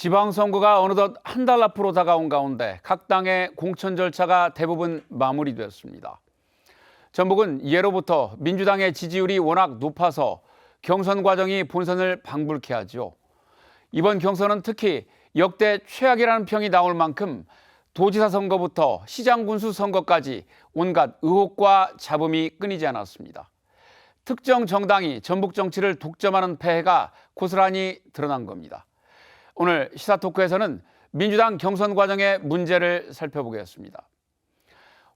지방선거가 어느덧 한 달 앞으로 다가온 가운데 각 당의 공천 절차가 대부분 마무리되었습니다. 전북은 예로부터 민주당의 지지율이 워낙 높아서 경선 과정이 본선을 방불케 하죠. 이번 경선은 특히 역대 최악이라는 평이 나올 만큼 도지사 선거부터 시장 군수 선거까지 온갖 의혹과 잡음이 끊이지 않았습니다. 특정 정당이 전북 정치를 독점하는 폐해가 고스란히 드러난 겁니다. 오늘 시사토크에서는 민주당 경선 과정의 문제를 살펴보겠습니다.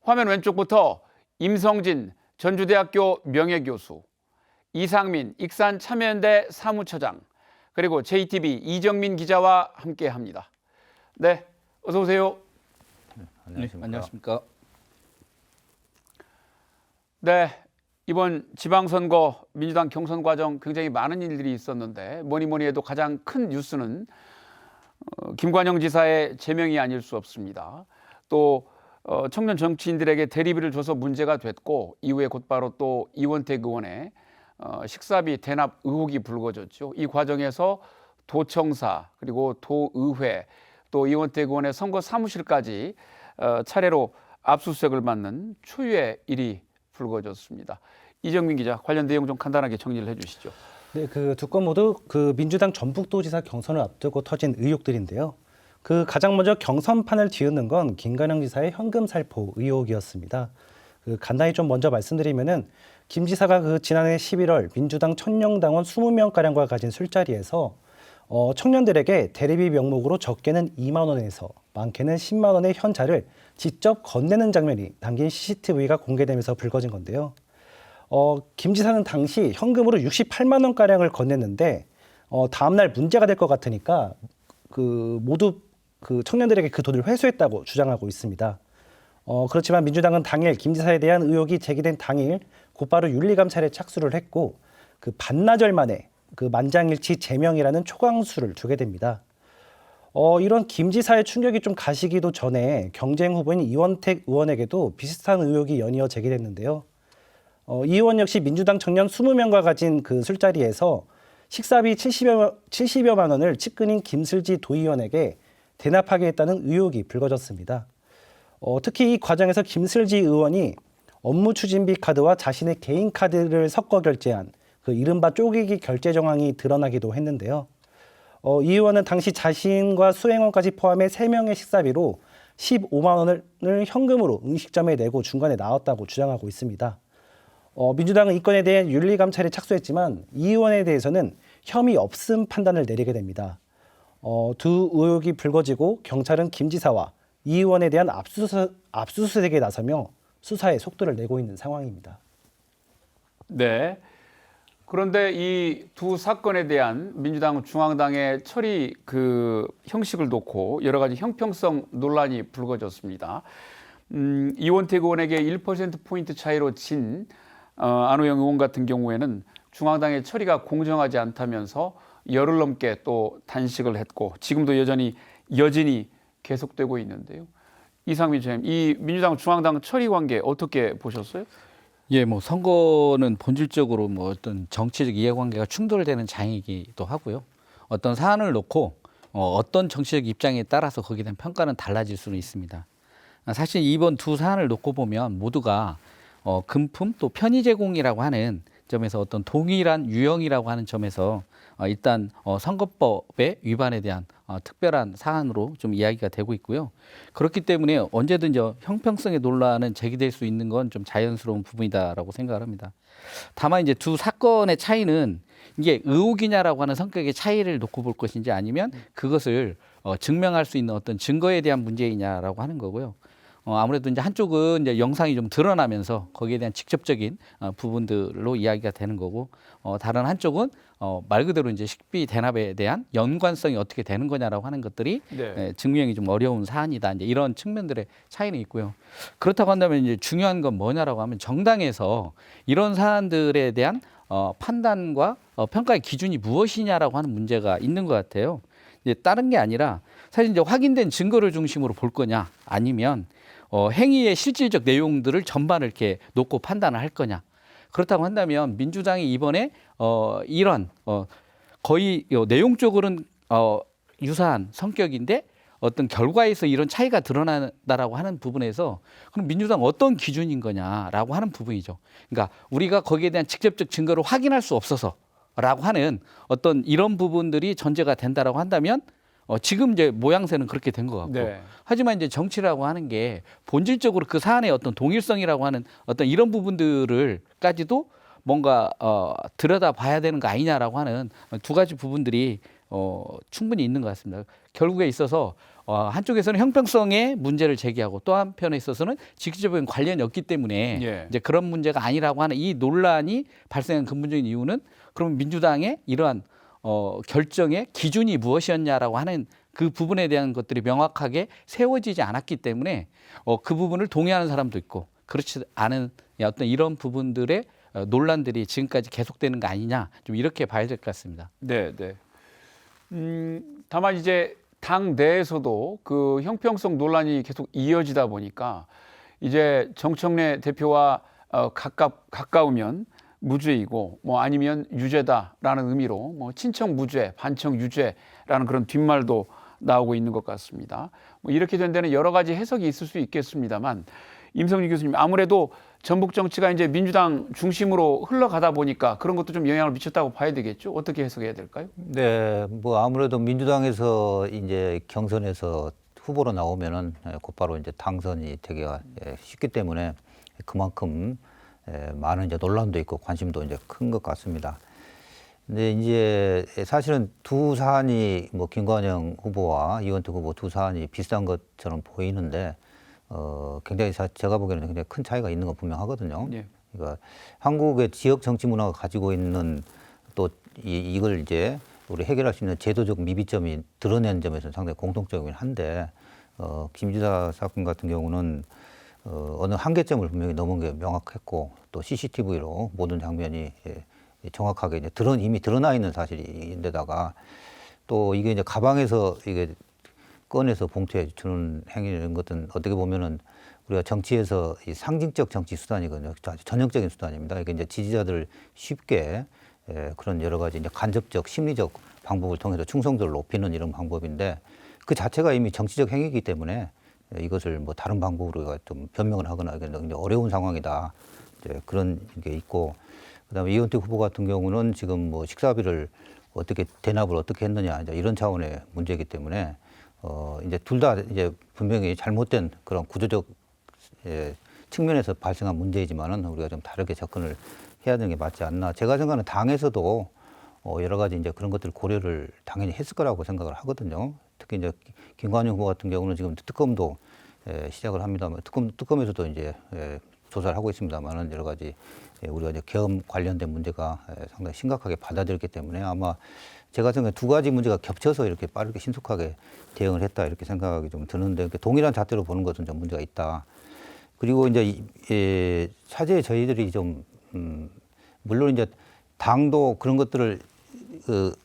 화면 왼쪽부터 임성진 전주대학교 명예교수, 이상민 익산 참여연대 사무처장, 그리고 JTB 이정민 기자와 함께합니다. 네, 어서 오세요. 네, 안녕하십니까. 네, 이번 지방선거 민주당 경선 과정 굉장히 많은 일들이 있었는데 뭐니 해도 가장 큰 뉴스는 김관영 지사의 제명이 아닐 수 없습니다. 또 청년 정치인들에게 대리비를 줘서 문제가 됐고 이후에 곧바로 또 이원택 의원의 식사비 대납 의혹이 불거졌죠. 이 과정에서 도청사 그리고 도의회 또 이원택 의원의 선거 사무실까지 차례로 압수수색을 받는 초유의 일이 불거졌습니다. 이정민 기자, 관련 내용 좀 간단하게 정리를 해주시죠. 네, 그 두 건 모두 민주당 전북도지사 경선을 앞두고 터진 의혹들인데요. 가장 먼저 경선판을 뒤흔는 건 김관영 지사의 현금 살포 의혹이었습니다. 간단히 좀 먼저 말씀드리면은 김 지사가 지난해 11월 민주당 천령당원 20명가량과 가진 술자리에서 청년들에게 대리비 명목으로 적게는 2만 원에서 많게는 10만 원의 현자를 직접 건네는 장면이 담긴 CCTV가 공개되면서 불거진 건데요. 김 지사는 당시 현금으로 68만 원가량을 건넸는데 다음날 문제가 될 것 같으니까 모두 청년들에게 그 돈을 회수했다고 주장하고 있습니다. 그렇지만 민주당은 당일 김 지사에 대한 의혹이 제기된 당일 곧바로 윤리감찰에 착수를 했고 반나절 만에 만장일치 제명이라는 초강수를 두게 됩니다. 이런 김 지사의 충격이 좀 가시기도 전에 경쟁 후보인 이원택 의원에게도 비슷한 의혹이 연이어 제기됐는데요. 이 의원 역시 민주당 청년 20명과 가진 술자리에서 식사비 70여만 원을 측근인 김슬지 도의원에게 대납하게 했다는 의혹이 불거졌습니다. 특히 이 과정에서 김슬지 의원이 업무 추진비 카드와 자신의 개인 카드를 섞어 결제한 이른바 쪼개기 결제 정황이 드러나기도 했는데요. 이 의원은 당시 자신과 수행원까지 포함해 3명의 식사비로 15만 원을 현금으로 음식점에 내고 중간에 나왔다고 주장하고 있습니다. 민주당은 이 건에 대해 윤리감찰에 착수했지만 이 의원에 대해서는 혐의 없음 판단을 내리게 됩니다. 두 의혹이 불거지고 경찰은 김 지사와 이 의원에 대한 압수수색에 나서며 수사에 속도를 내고 있는 상황입니다. 네. 그런데 이 두 사건에 대한 민주당 중앙당의 처리 형식을 놓고 여러 가지 형평성 논란이 불거졌습니다. 이원택 의원에게 1%포인트 차이로 진 안호영 의원 같은 경우에는 중앙당의 처리가 공정하지 않다면서 열흘 넘게 또 단식을 했고 지금도 여전히 계속되고 있는데요. 이상민 지사님, 이 민주당 중앙당 처리 관계 어떻게 보셨어요? 예, 선거는 본질적으로 어떤 정치적 이해관계가 충돌되는 장이기도 하고요. 어떤 사안을 놓고 어떤 정치적 입장에 따라서 거기에 대한 평가는 달라질 수는 있습니다. 사실 이번 두 사안을 놓고 보면 모두가 금품 또 편의 제공이라고 하는 점에서 어떤 동일한 유형이라고 하는 점에서 일단 선거법의 위반에 대한 특별한 사안으로 좀 이야기가 되고 있고요. 그렇기 때문에 언제든지 형평성의 논란은 제기될 수 있는 건 좀 자연스러운 부분이다라고 생각을 합니다. 다만 이제 두 사건의 차이는 이게 의혹이냐라고 하는 성격의 차이를 놓고 볼 것인지 아니면 그것을 증명할 수 있는 어떤 증거에 대한 문제이냐라고 하는 거고요. 아무래도 이제 한쪽은 이제 영상이 좀 드러나면서 거기에 대한 직접적인 부분들로 이야기가 되는 거고, 다른 한쪽은 말 그대로 이제 식비 대납에 대한 연관성이 어떻게 되는 거냐라고 하는 것들이 네. 증명이 좀 어려운 사안이다. 이제 이런 측면들의 차이는 있고요. 그렇다고 한다면 이제 중요한 건 뭐냐라고 하면 정당에서 이런 사안들에 대한 판단과 평가의 기준이 무엇이냐라고 하는 문제가 있는 것 같아요. 이제 다른 게 아니라 사실 이제 확인된 증거를 중심으로 볼 거냐, 아니면 행위의 실질적 내용들을 전반을 이렇게 놓고 판단을 할 거냐. 그렇다고 한다면 민주당이 이번에 이런 거의 내용적으로는 유사한 성격인데 어떤 결과에서 이런 차이가 드러난다라고 하는 부분에서 그럼 민주당 어떤 기준인 거냐라고 하는 부분이죠. 그러니까 우리가 거기에 대한 직접적 증거를 확인할 수 없어서라고 하는 어떤 이런 부분들이 전제가 된다라고 한다면 지금 이제 모양새는 그렇게 된 것 같고 네. 하지만 이제 정치라고 하는 게 본질적으로 그 사안의 어떤 동일성이라고 하는 어떤 이런 부분들을까지도 뭔가 들여다 봐야 되는 거 아니냐라고 하는 두 가지 부분들이 충분히 있는 것 같습니다. 결국에 있어서 한쪽에서는 형평성의 문제를 제기하고 또 한편에 있어서는 직접적인 관련이 없기 때문에 예. 이제 그런 문제가 아니라고 하는 이 논란이 발생한 근본적인 이유는 그럼 민주당의 이러한 결정의 기준이 무엇이었냐라고 하는 그 부분에 대한 것들이 명확하게 세워지지 않았기 때문에 그 부분을 동의하는 사람도 있고 그렇지 않은 어떤 이런 부분들의 논란들이 지금까지 계속되는 거 아니냐 좀 이렇게 봐야 될 것 같습니다. 네, 네. 다만 이제 당 내에서도 그 형평성 논란이 계속 이어지다 보니까 이제 정청래 대표와 가까우면 무죄이고 뭐 아니면 유죄다라는 의미로 뭐 친청 무죄, 반청 유죄라는 그런 뒷말도 나오고 있는 것 같습니다. 뭐 이렇게 된 데는 여러 가지 해석이 있을 수 있겠습니다만 임성진 교수님 아무래도 전북 정치가 이제 민주당 중심으로 흘러가다 보니까 그런 것도 좀 영향을 미쳤다고 봐야 되겠죠. 어떻게 해석해야 될까요? 네, 뭐 아무래도 민주당에서 이제 경선에서 후보로 나오면은 곧바로 이제 당선이 되기가 쉽기 때문에 그만큼 많은 이제 논란도 있고 관심도 이제 큰 것 같습니다. 근데 이제 사실은 두 사안이 뭐 김관영 후보와 이원택 후보 두 사안이 비슷한 것처럼 보이는데 굉장히 제가 보기에는 굉장히 큰 차이가 있는 건 분명하거든요. 예. 그러니까 한국의 지역 정치 문화가 가지고 있는 또 이걸 이제 우리 해결할 수 있는 제도적 미비점이 드러낸 점에서는 상당히 공통적이긴 한데 김지사 사건 같은 경우는 어느 한계점을 분명히 넘은 게 명확했고 또 CCTV로 모든 장면이 정확하게 이제 이미 드러나 있는 사실인데다가 또 이게 이제 가방에서 이게 꺼내서 봉투에 주는 행위 이런 것은 어떻게 보면은 우리가 정치에서 이 상징적 정치 수단이거든요. 아주 전형적인 수단입니다. 이게 이제 지지자들 쉽게 그런 여러 가지 이제 간접적 심리적 방법을 통해서 충성도를 높이는 이런 방법인데 그 자체가 이미 정치적 행위이기 때문에 이것을 뭐 다른 방법으로 좀 변명을 하거나 굉장히 어려운 상황이다. 이제 그런 게 있고 그다음에 이원택 후보 같은 경우는 지금 뭐 식사비를 어떻게 대납을 어떻게 했느냐 이제 이런 차원의 문제이기 때문에 이제 둘 다 이제 분명히 잘못된 그런 구조적 측면에서 발생한 문제이지만은 우리가 좀 다르게 접근을 해야 되는 게 맞지 않나. 제가 생각하는 당에서도 여러 가지 이제 그런 것들 고려를 당연히 했을 거라고 생각을 하거든요. 특히 이제 김관영 후보 같은 경우는 지금 특검도 시작을 합니다만 특검에서도 이제 조사를 하고 있습니다만은 여러 가지 우리가 이제 계엄 관련된 문제가 상당히 심각하게 받아들였기 때문에 아마 제가 생각에 두 가지 문제가 겹쳐서 이렇게 빠르게 신속하게 대응을 했다 이렇게 생각이 좀 드는데 동일한 잣대로 보는 것은 좀 문제가 있다. 그리고 이제 차제에 저희들이 좀 물론 이제 당도 그런 것들을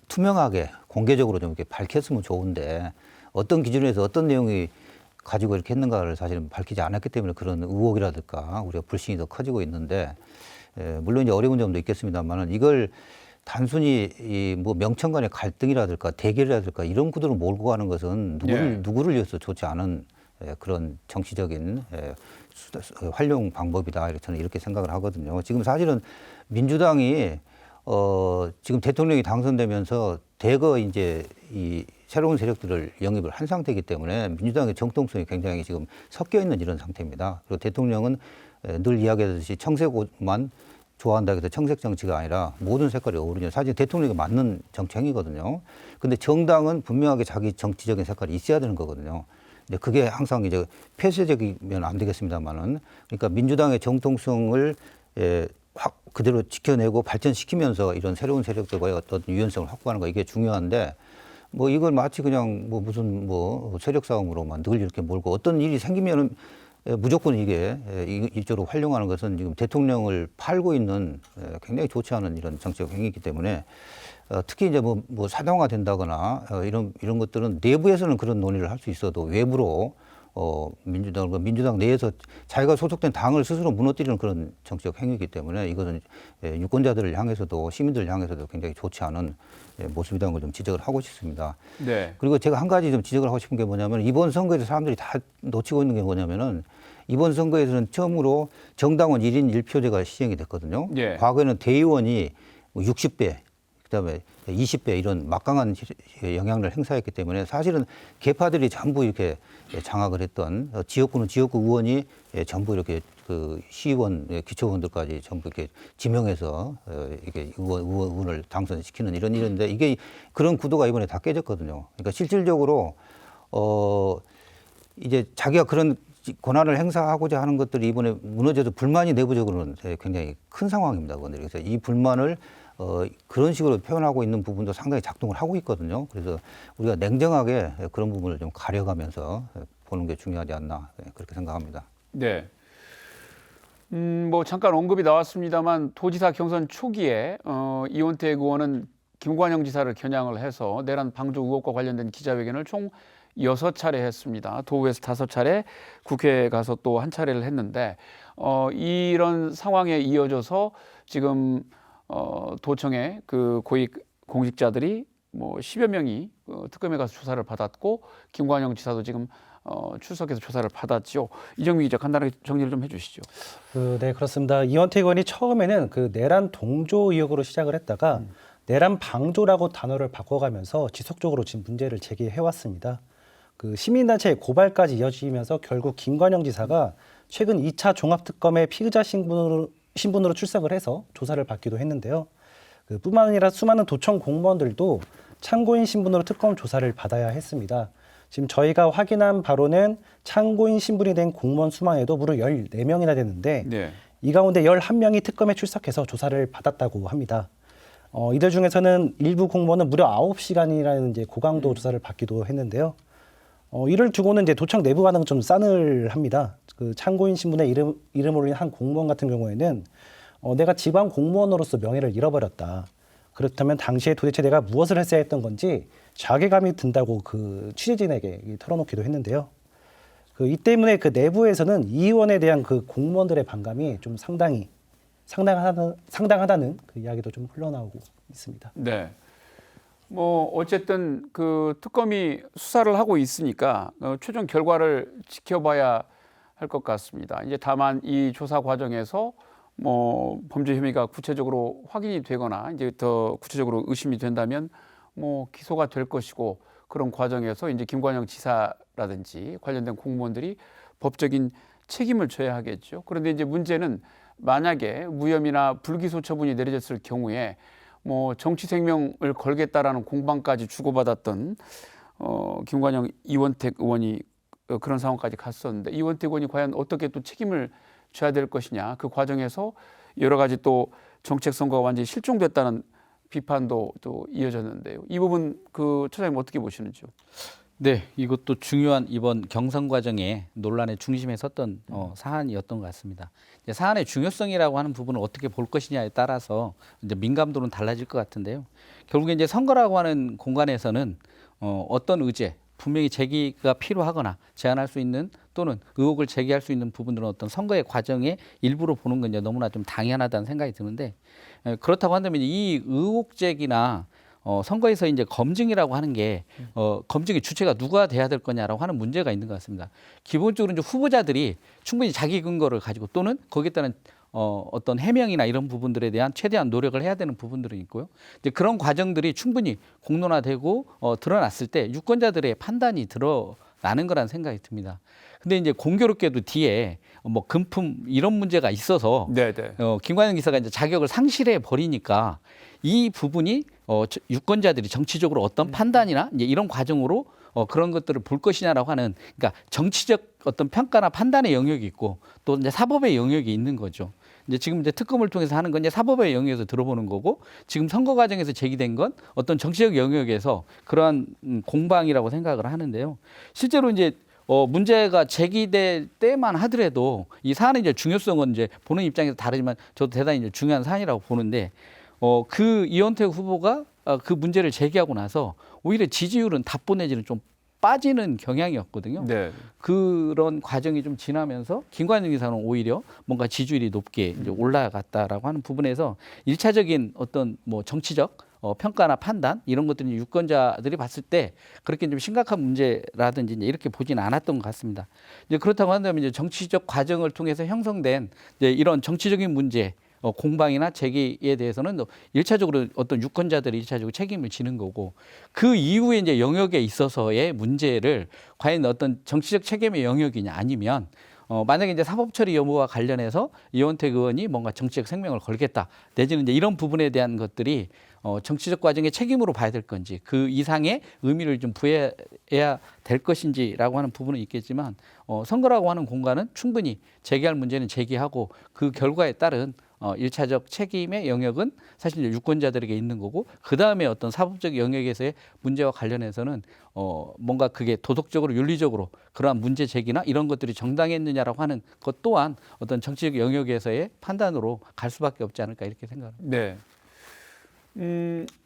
투명하게 공개적으로 좀 이렇게 밝혔으면 좋은데 어떤 기준에서 어떤 내용이 가지고 이렇게 했는가를 사실은 밝히지 않았기 때문에 그런 의혹이라든가 우리가 불신이 더 커지고 있는데 물론 이제 어려운 점도 있겠습니다만은 이걸 단순히 이 뭐 명청 간의 갈등이라든가 대결이라든가 이런 구도로 몰고 가는 것은 누구를 위해서 좋지 않은 그런 정치적인 활용 방법이다. 이렇게 저는 이렇게 생각을 하거든요. 지금 사실은 민주당이 지금 대통령이 당선되면서 대거 이제 이 새로운 세력들을 영입을 한 상태이기 때문에 민주당의 정통성이 굉장히 지금 섞여 있는 이런 상태입니다. 그리고 대통령은 늘 이야기하듯이 청색옷만 좋아한다고 해서 청색 정치가 아니라 모든 색깔이 어우러지는 사실 대통령이 맞는 정책이거든요. 근데 정당은 분명하게 자기 정치적인 색깔이 있어야 되는 거거든요. 근데 그게 항상 이제 폐쇄적이면 안 되겠습니다만은 그러니까 민주당의 정통성을 확 그대로 지켜내고 발전시키면서 이런 새로운 세력들과의 어떤 유연성을 확보하는 거 이게 중요한데 뭐 이걸 마치 그냥 뭐 무슨 뭐 세력 싸움으로만 늘 이렇게 몰고 어떤 일이 생기면은 무조건 이게 이쪽으로 활용하는 것은 지금 대통령을 팔고 있는 굉장히 좋지 않은 이런 정치적 행위이기 때문에 특히 이제 뭐 사당화 된다거나 이런 것들은 내부에서는 그런 논의를 할 수 있어도 외부로 민주당 내에서 자기가 소속된 당을 스스로 무너뜨리는 그런 정치적 행위이기 때문에 이것은 유권자들을 향해서도 시민들을 향해서도 굉장히 좋지 않은 모습이라는 걸 좀 지적을 하고 싶습니다. 네. 그리고 제가 한 가지 좀 지적을 하고 싶은 게 뭐냐면 이번 선거에서 사람들이 다 놓치고 있는 게 뭐냐면은 이번 선거에서는 처음으로 정당원 1인 1표제가 시행이 됐거든요. 예. 과거에는 대의원이 60배, 그다음에 20배 이런 막강한 영향을 행사했기 때문에 사실은 계파들이 전부 이렇게 장악을 했던 지역구는 지역구 의원이 전부 이렇게 그 시의원, 기초의원들까지 전부 이렇게 지명해서 이게 의원을 당선시키는 이런 일인데 이게 그런 구도가 이번에 다 깨졌거든요. 그러니까 실질적으로 이제 자기가 그런 권한을 행사하고자 하는 것들이 이번에 무너져서 불만이 내부적으로는 굉장히 큰 상황입니다. 그래서 이 불만을 그런 식으로 표현하고 있는 부분도 상당히 작동을 하고 있거든요. 그래서 우리가 냉정하게 그런 부분을 좀 가려가면서 보는 게 중요하지 않나 그렇게 생각합니다. 네. 뭐 잠깐 언급이 나왔습니다만 도지사 경선 초기에 이원택 의원은 김관영 지사를 겨냥을 해서 내란 방조 의혹과 관련된 기자회견을 총 6차례 했습니다. 도의회에서 5차례, 국회에 가서 또 한 차례를 했는데 이런 상황에 이어져서 지금 도청의 그 고위 공직자들이 뭐 10여 명이 특검에 가서 조사를 받았고 김관영 지사도 지금 출석해서 조사를 받았죠. 이정미 기자 간단하게 정리를 좀 해주시죠. 네, 그렇습니다. 이원택 의원이 처음에는 그 내란 동조 의혹으로 시작을 했다가 내란 방조라고 단어를 바꿔가면서 지속적으로 지금 문제를 제기해왔습니다. 그 시민단체의 고발까지 이어지면서 결국 김관영 지사가 최근 2차 종합특검의 피의자 신분으로 출석을 해서 조사를 받기도 했는데요. 뿐만 아니라 수많은 도청 공무원들도 참고인 신분으로 특검 조사를 받아야 했습니다. 지금 저희가 확인한 바로는 참고인 신분이 된 공무원 수만에도 무려 14명이나 되는데 네. 이 가운데 11명이 특검에 출석해서 조사를 받았다고 합니다. 이들 중에서는 일부 공무원은 무려 9시간이라는 이제 고강도 조사를 받기도 했는데요. 이를 두고는 이제 도청 내부 반응은 좀 싸늘합니다. 그 참고인 신분에 이름을 올린 한 공무원 같은 경우에는 내가 지방 공무원으로서 명예를 잃어버렸다. 그렇다면 당시에 도대체 내가 무엇을 했어야 했던 건지 자괴감이 든다고 그 취재진에게 털어놓기도 했는데요. 이 때문에 그 내부에서는 이 의원에 대한 그 공무원들의 반감이 좀 상당하다는 그 이야기도 좀 흘러나오고 있습니다. 네. 뭐 어쨌든 그 특검이 수사를 하고 있으니까 최종 결과를 지켜봐야 할 것 같습니다. 이제 다만 이 조사 과정에서 뭐 범죄 혐의가 구체적으로 확인이 되거나 이제 더 구체적으로 의심이 된다면 뭐 기소가 될 것이고 그런 과정에서 이제 김관영 지사라든지 관련된 공무원들이 법적인 책임을 져야 하겠죠. 그런데 이제 문제는 만약에 무혐의나 불기소 처분이 내려졌을 경우에 뭐 정치 생명을 걸겠다라는 공방까지 주고받았던 김관영 이원택 의원이 그런 상황까지 갔었는데 이원택 의원이 과연 어떻게 또 책임을 져야 될 것이냐 그 과정에서 여러 가지 또 정책 선거가 완전히 실종됐다는 비판도 또 이어졌는데요. 이 부분 그 처장님 어떻게 보시는지요? 네, 이것도 중요한 이번 경선 과정에 논란의 중심에 섰던 사안이었던 것 같습니다. 이제 사안의 중요성이라고 하는 부분을 어떻게 볼 것이냐에 따라서 이제 민감도는 달라질 것 같은데요. 결국에 이제 선거라고 하는 공간에서는 어떤 의제, 분명히 제기가 필요하거나 제한할 수 있는 또는 의혹을 제기할 수 있는 부분들은 어떤 선거의 과정의 일부로 보는 건 이제 너무나 좀 당연하다는 생각이 드는데 그렇다고 한다면 이 의혹 제기나 선거에서 이제 검증이라고 하는 게 검증의 주체가 누가 돼야 될 거냐라고 하는 문제가 있는 것 같습니다. 기본적으로 이제 후보자들이 충분히 자기 근거를 가지고 또는 거기에 따른 어떤 해명이나 이런 부분들에 대한 최대한 노력을 해야 되는 부분들은 있고요. 이제 그런 과정들이 충분히 공론화되고 드러났을 때 유권자들의 판단이 드러나는 거라는 생각이 듭니다. 근데 이제 공교롭게도 뒤에 뭐 금품 이런 문제가 있어서 네네. 김관영 기사가 이제 자격을 상실해 버리니까 이 부분이 유권자들이 정치적으로 어떤 판단이나 이제 이런 과정으로 그런 것들을 볼 것이냐라고 하는 그러니까 정치적 어떤 평가나 판단의 영역이 있고 또 이제 사법의 영역이 있는 거죠. 이제 지금 이제 특검을 통해서 하는 건 이제 사법의 영역에서 들어보는 거고 지금 선거 과정에서 제기된 건 어떤 정치적 영역에서 그러한 공방이라고 생각을 하는데요. 실제로 이제 문제가 제기될 때만 하더라도 이 사안의 이제 중요성은 이제 보는 입장에서 다르지만 저도 대단히 이제 중요한 사안이라고 보는데 그 이원택 후보가 그 문제를 제기하고 나서 오히려 지지율은 답보 내지는 좀 빠지는 경향이었거든요. 네. 그런 과정이 좀 지나면서 김관영 지사는 오히려 뭔가 지지율이 높게 이제 올라갔다라고 하는 부분에서 일차적인 어떤 뭐 정치적 평가나 판단 이런 것들이 유권자들이 봤을 때 그렇게 좀 심각한 문제라든지 이제 이렇게 보지는 않았던 것 같습니다. 이제 그렇다고 한다면 이제 정치적 과정을 통해서 형성된 이제 이런 정치적인 문제 공방이나 제기에 대해서는 일차적으로 어떤 유권자들이 일차적으로 책임을 지는 거고 그 이후에 이제 영역에 있어서의 문제를 과연 어떤 정치적 책임의 영역이냐 아니면 만약에 이제 사법처리 여부와 관련해서 이원택 의원이 뭔가 정치적 생명을 걸겠다 내지는 이제 이런 부분에 대한 것들이 정치적 과정의 책임으로 봐야 될 건지 그 이상의 의미를 좀 부여해야 될 것인지라고 하는 부분은 있겠지만 선거라고 하는 공간은 충분히 제기할 문제는 제기하고 그 결과에 따른 일차적 책임의 영역은 사실 이제 유권자들에게 있는 거고 그 다음에 어떤 사법적 영역에서의 문제와 관련해서는 뭔가 그게 도덕적으로 윤리적으로 그러한 문제 제기나 이런 것들이 정당했느냐라고 하는 것 또한 어떤 정치적 영역에서의 판단으로 갈 수밖에 없지 않을까 이렇게 생각합니다. 네.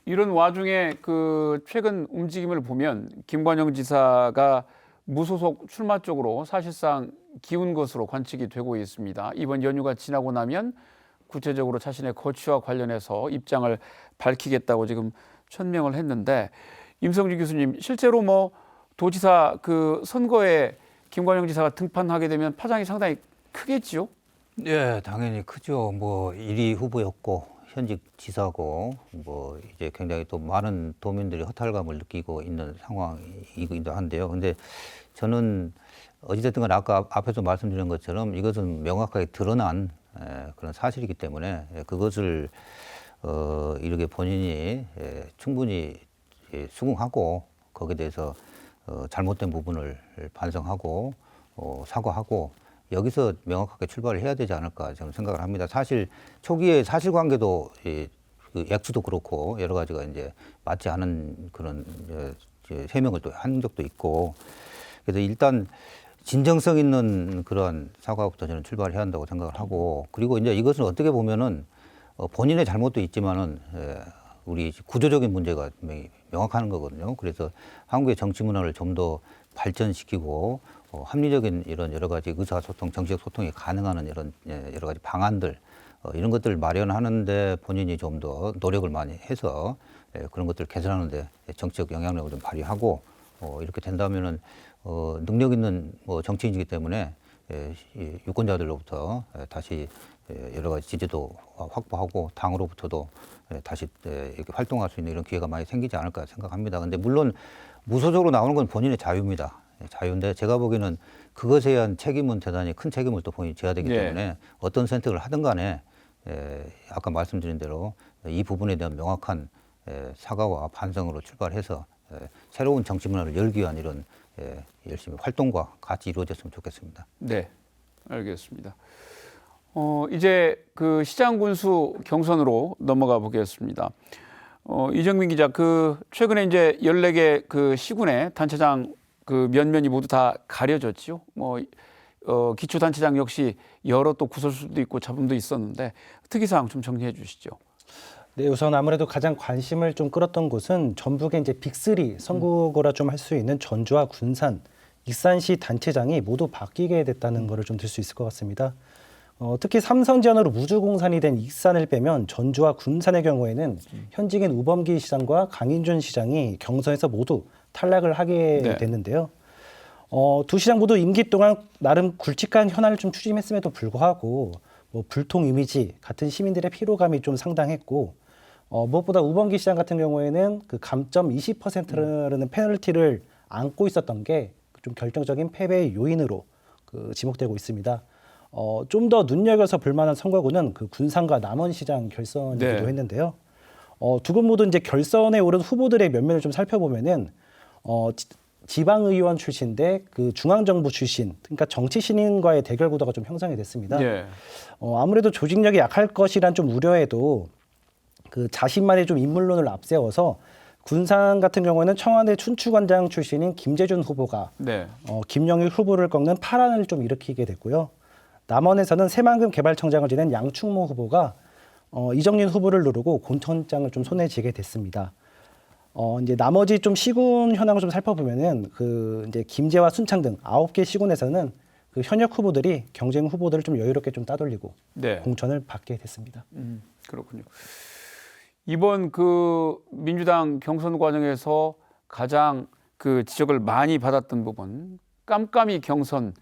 이런 와중에 그 최근 움직임을 보면 김관영 지사가 무소속 출마 쪽으로 사실상 기운 것으로 관측이 되고 있습니다. 이번 연휴가 지나고 나면 구체적으로 자신의 거취와 관련해서 입장을 밝히겠다고 지금 천명을 했는데 임성진 교수님 실제로 뭐 도지사 그 선거에 김관영 지사가 등판하게 되면 파장이 상당히 크겠지요? 예, 당연히 크죠. 뭐 1위 후보였고 현직 지사고 뭐 이제 굉장히 또 많은 도민들이 허탈감을 느끼고 있는 상황이기도 한데요. 근데 저는 어찌됐든 간 아까 앞에서 말씀드린 것처럼 이것은 명확하게 드러난 그런 사실이기 때문에 그것을 이렇게 본인이 충분히 수긍하고 거기에 대해서 잘못된 부분을 반성하고 사과하고 여기서 명확하게 출발을 해야 되지 않을까 저는 생각을 합니다. 사실 초기에 사실관계도 그 액수도 그렇고 여러 가지가 이제 맞지 않은 그런 해명을 또 한 적도 있고 그래서 일단 진정성 있는 그런 사과부터 저는 출발해야 한다고 생각을 하고 그리고 이제 이것은 어떻게 보면은 본인의 잘못도 있지만은 우리 구조적인 문제가 명확한 거거든요. 그래서 한국의 정치 문화를 좀 더 발전시키고 합리적인 이런 여러 가지 의사소통, 정치적 소통이 가능한 이런 여러 가지 방안들 이런 것들을 마련하는데 본인이 좀 더 노력을 많이 해서 그런 것들을 개선하는데 정치적 영향력을 좀 발휘하고 이렇게 된다면은 능력 있는 뭐 정치인이기 때문에 유권자들로부터 다시 여러 가지 지지도 확보하고 당으로부터도 다시 이렇게 활동할 수 있는 이런 기회가 많이 생기지 않을까 생각합니다. 근데 물론 무소속으로 나오는 건 본인의 자유입니다. 자유인데 제가 보기에는 그것에 대한 책임은 대단히 큰 책임을 또 본인이 져야 되기 때문에 어떤 선택을 하든 간에 아까 말씀드린 대로 이 부분에 대한 명확한 사과와 반성으로 출발해서 새로운 정치 문화를 열기 위한 이런 열심히 활동과 같이 이루어졌으면 좋겠습니다. 네, 알겠습니다. 이제 그 시장 군수 경선으로 넘어가 보겠습니다. 이정민 기자, 그 최근에 이제 14개 그 시군의 단체장 그 면면이 모두 다 가려졌지요. 뭐 기초단체장 역시 여러 또 구설수도 있고 잡음도 있었는데 특이사항 좀 정리해 주시죠. 네, 우선 아무래도 가장 관심을 좀 끌었던 곳은 전북의 이제 빅3 선거구라 좀 할 수 있는 전주와 군산, 익산시 단체장이 모두 바뀌게 됐다는 거를 좀 들 수 있을 것 같습니다. 특히 삼선 지원으로 무주공산이 된 익산을 빼면 전주와 군산의 경우에는 현직인 우범기 시장과 강인준 시장이 경선에서 모두 탈락을 하게 됐는데요. 두 시장 모두 임기 동안 나름 굵직한 현안을 좀 추진했음에도 불구하고 뭐 불통 이미지 같은 시민들의 피로감이 좀 상당했고 무엇보다 우범기 시장 같은 경우에는 그 감점 20%라는 페널티를 안고 있었던 게 좀 결정적인 패배의 요인으로 지목되고 있습니다. 좀 더 눈여겨서 볼만한 선거구는 그 군산과 남원시장 결선이기도 했는데요. 두 곳 모두 이제 결선에 오른 후보들의 면면을 좀 살펴보면은 지방의원 출신대 그 중앙정부 출신, 그러니까 정치 신인과의 대결 구도가 좀 형성이 됐습니다. 아무래도 조직력이 약할 것이란 좀 우려에도 그 자신만의 좀 인물론을 앞세워서 군산 같은 경우에는 청와대 춘추관장 출신인 김재준 후보가 김영일 후보를 꺾는 파란을 좀 일으키게 됐고요. 남원에서는 새만금 개발청장을 지낸 양충모 후보가 이정린 후보를 누르고 공천장을 좀 손에 쥐게 됐습니다. 이제 나머지 좀 시군 현황을 좀 살펴보면은 그 이제 김제와 순창 등 9개 시군에서는 그 현역 후보들이 경쟁 후보들을 좀 여유롭게 좀 따돌리고 네. 공천을 받게 됐습니다. 그렇군요. 이번 그 민주당 경선 과정에서 가장 그 지적을 많이 받았던 부분, 깜깜이 경선이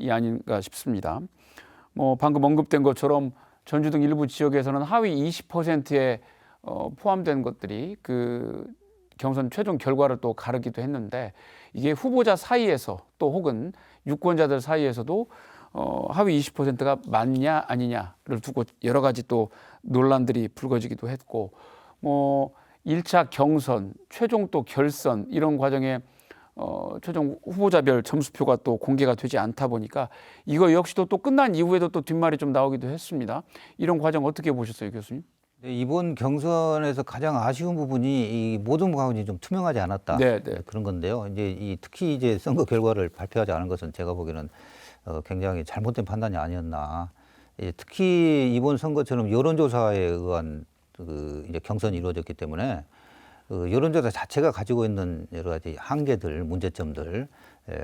아닌가 싶습니다. 뭐 방금 언급된 것처럼 전주 등 일부 지역에서는 하위 20%에 포함된 것들이 그 경선 최종 결과를 또 가르기도 했는데, 이게 후보자 사이에서 또 혹은 유권자들 사이에서도 하위 20%가 맞냐 아니냐를 두고 여러 가지 또 논란들이 불거지기도 했고, 뭐 1차 경선, 최종 또 결선 이런 과정에 최종 후보자별 점수표가 또 공개가 되지 않다 보니까 이거 역시도 또 끝난 이후에도 또 뒷말이 좀 나오기도 했습니다. 이런 과정 어떻게 보셨어요, 교수님? 네, 이번 경선에서 가장 아쉬운 부분이 이 모든 과정이 좀 투명하지 않았다. 네, 네. 그런 건데요. 이제 특히 이제 선거 결과를 발표하지 않은 것은 제가 보기에는 굉장히 잘못된 판단이 아니었나. 특히 이번 선거처럼 여론조사에 의한 그 이제 경선이 이루어졌기 때문에 여론조사 자체가 가지고 있는 여러 가지 한계들, 문제점들.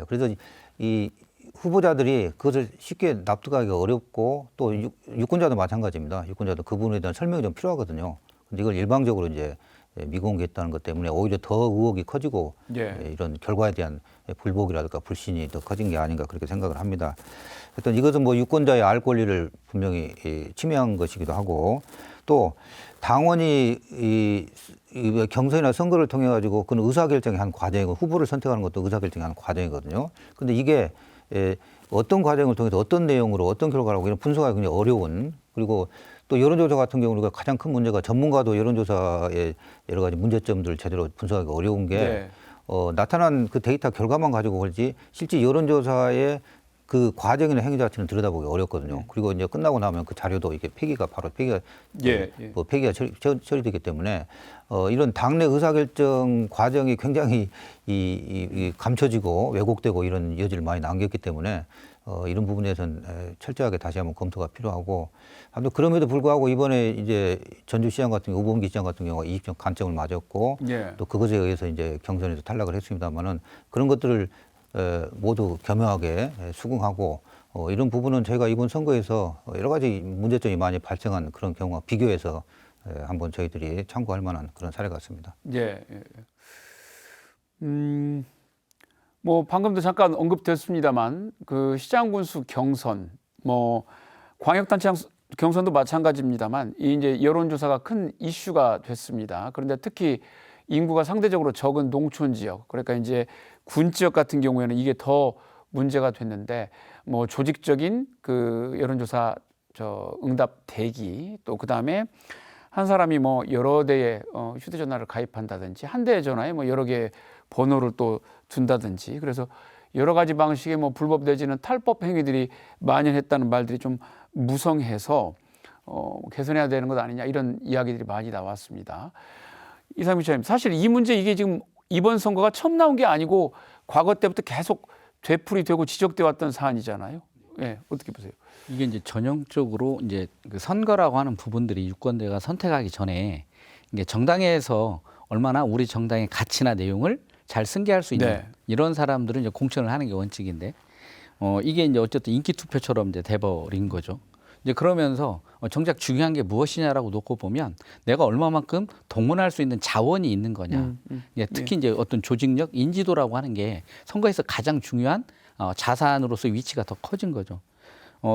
그래서 이 후보자들이 그것을 쉽게 납득하기 어렵고, 또 유권자도 마찬가지입니다. 유권자도 그 부분에 대한 설명이 좀 필요하거든요. 근데 이걸 일방적으로 이제 미공개했다는 것 때문에 오히려 더 의혹이 커지고, 예. 이런 결과에 대한 불복이라든가 불신이 더 커진 게 아닌가 그렇게 생각을 합니다. 하여튼 이것은 뭐 유권자의 알 권리를 분명히 침해한 것이기도 하고, 또 당원이 이 경선이나 선거를 통해 가지고 그건 의사결정의 한 과정이고, 후보를 선택하는 것도 의사결정의 한 과정이거든요. 근데 이게 어떤 과정을 통해서 어떤 내용으로 어떤 결과라고 이런 분석하기 굉장히 어려운, 그리고 또 여론조사 같은 경우는 가장 큰 문제가 전문가도 여론조사의 여러 가지 문제점들을 제대로 분석하기 어려운 게 네. 나타난 그 데이터 결과만 가지고 그렇지 실제 여론조사의 그 과정이나 행위 자체는 들여다보기 어렵거든요. 그리고 이제 끝나고 나면 그 자료도 이게 폐기가 예. 뭐 폐기가 처리되기 때문에 이런 당내 의사결정 과정이 굉장히 이 감춰지고 왜곡되고 이런 여지를 많이 남겼기 때문에 이런 부분에서는 철저하게 다시 한번 검토가 필요하고, 아무튼 그럼에도 불구하고 이번에 이제 전주시장 같은 경우, 우범기 시장 같은 경우가 이익적 관점을 맞았고, 예. 또 그것에 의해서 이제 경선에서 탈락을 했습니다만은 그런 것들을 모두 겸허하게 수긍하고, 이런 부분은 저희가 이번 선거에서 여러 가지 문제점이 많이 발생한 그런 경우와 비교해서 한번 저희들이 참고할 만한 그런 사례 같습니다. 예. 뭐 방금도 잠깐 언급됐습니다만 그 시장 군수 경선, 뭐 광역단체 경선도 마찬가지입니다만 이 이제 여론조사가 큰 이슈가 됐습니다. 그런데 특히 인구가 상대적으로 적은 농촌 지역, 그러니까 이제 군 지역 같은 경우에는 이게 더 문제가 됐는데, 뭐 조직적인 그 여론조사 응답 대기, 또 그다음에 한 사람이 뭐 여러 대의 휴대전화를 가입한다든지 한 대의 전화에 뭐 여러 개의 번호를 또 둔다든지, 그래서 여러 가지 방식의 뭐 불법 내지는 탈법 행위들이 만연했다는 말들이 좀 무성해서 개선해야 되는 것 아니냐 이런 이야기들이 많이 나왔습니다. 이상민 기자님, 사실 이 문제 이게 지금 이번 선거가 처음 나온 게 아니고 과거 때부터 계속 되풀이되고 지적돼 왔던 사안이잖아요. 예, 어떻게 보세요? 이게 이제 전형적으로 이제 그 선거라고 하는 부분들이 유권자가 선택하기 전에 이게 정당에서 얼마나 우리 정당의 가치나 내용을 잘 승계할 수 있는 네. 이런 사람들은 이제 공천을 하는 게 원칙인데, 이게 이제 어쨌든 인기 투표처럼 이제 돼버린 거죠. 이제 그러면서 정작 중요한 게 무엇이냐라고 놓고 보면 내가 얼마만큼 동원할 수 있는 자원이 있는 거냐. 예, 특히 이제 어떤 조직력, 인지도라고 하는 게 선거에서 가장 중요한 자산으로서의 위치가 더 커진 거죠.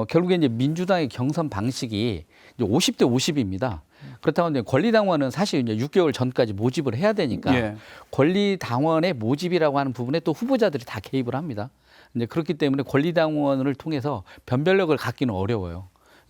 결국에 이제 민주당의 경선 방식이 이제 50대 50입니다. 그렇다고 이제 권리당원은 사실 이제 6개월 전까지 모집을 해야 되니까 예. 권리당원의 모집이라고 하는 부분에 또 후보자들이 다 개입을 합니다. 이제 그렇기 때문에 권리당원을 통해서 변별력을 갖기는 어려워요.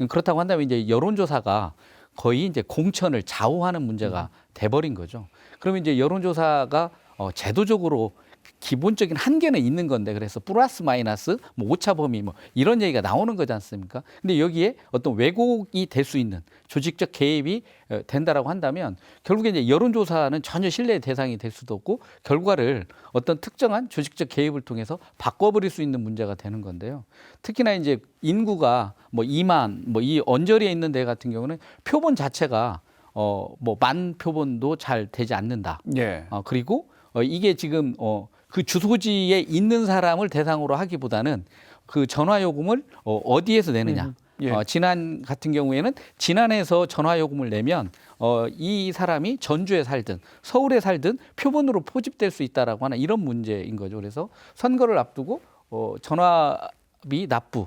그렇다고 한다면 이제 여론조사가 거의 이제 공천을 좌우하는 문제가 돼버린 거죠. 그러면 이제 여론조사가 제도적으로 기본적인 한계는 있는 건데, 그래서 플러스 마이너스 뭐 오차 범위 뭐 이런 얘기가 나오는 거지 않습니까? 근데 여기에 어떤 왜곡이 될 수 있는 조직적 개입이 된다라고 한다면 결국에 이제 여론조사는 전혀 신뢰의 대상이 될 수도 없고 결과를 어떤 특정한 조직적 개입을 통해서 바꿔버릴 수 있는 문제가 되는 건데요. 특히나 이제 인구가 뭐 2만 뭐 이 언저리에 있는 데 같은 경우는 표본 자체가 뭐 만 표본도 잘 되지 않는다. 예. 그리고 이게 지금 그 주소지에 있는 사람을 대상으로 하기보다는 그 전화 요금을 어디에서 내느냐. 예. 진안 같은 경우에는 진안에서 전화 요금을 내면 이 사람이 전주에 살든 서울에 살든 표본으로 포집될 수 있다라고 하는 이런 문제인 거죠. 그래서 선거를 앞두고 전화비 납부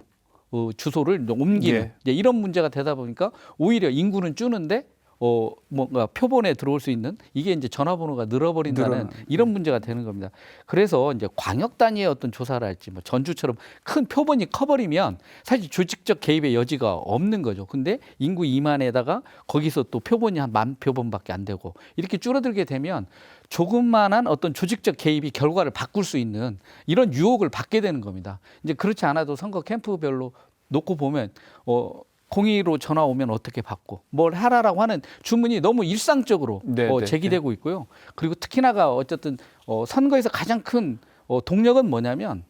주소를 옮기는 예. 이제 이런 문제가 되다 보니까 오히려 인구는 줄는데 뭔가 표본에 들어올 수 있는 이게 이제 전화번호가 늘어버린다는 이런 문제가 되는 겁니다. 그래서 이제 광역 단위의 어떤 조사를 할지 뭐 전주처럼 큰 표본이 커버리면 사실 조직적 개입의 여지가 없는 거죠. 근데 인구 2만에다가 거기서 또 표본이 한 10,000표본밖에 안 되고 이렇게 줄어들게 되면 조금만한 어떤 조직적 개입이 결과를 바꿀 수 있는 이런 유혹을 받게 되는 겁니다. 이제 그렇지 않아도 선거 캠프별로 놓고 보면 02로 전화 오면 어떻게 받고 뭘 하라라고 하는 주문이 너무 일상적으로 네, 네, 제기되고 있고요. 그리고 특히나가 어쨌든 선거에서 가장 큰 동력은 뭐냐면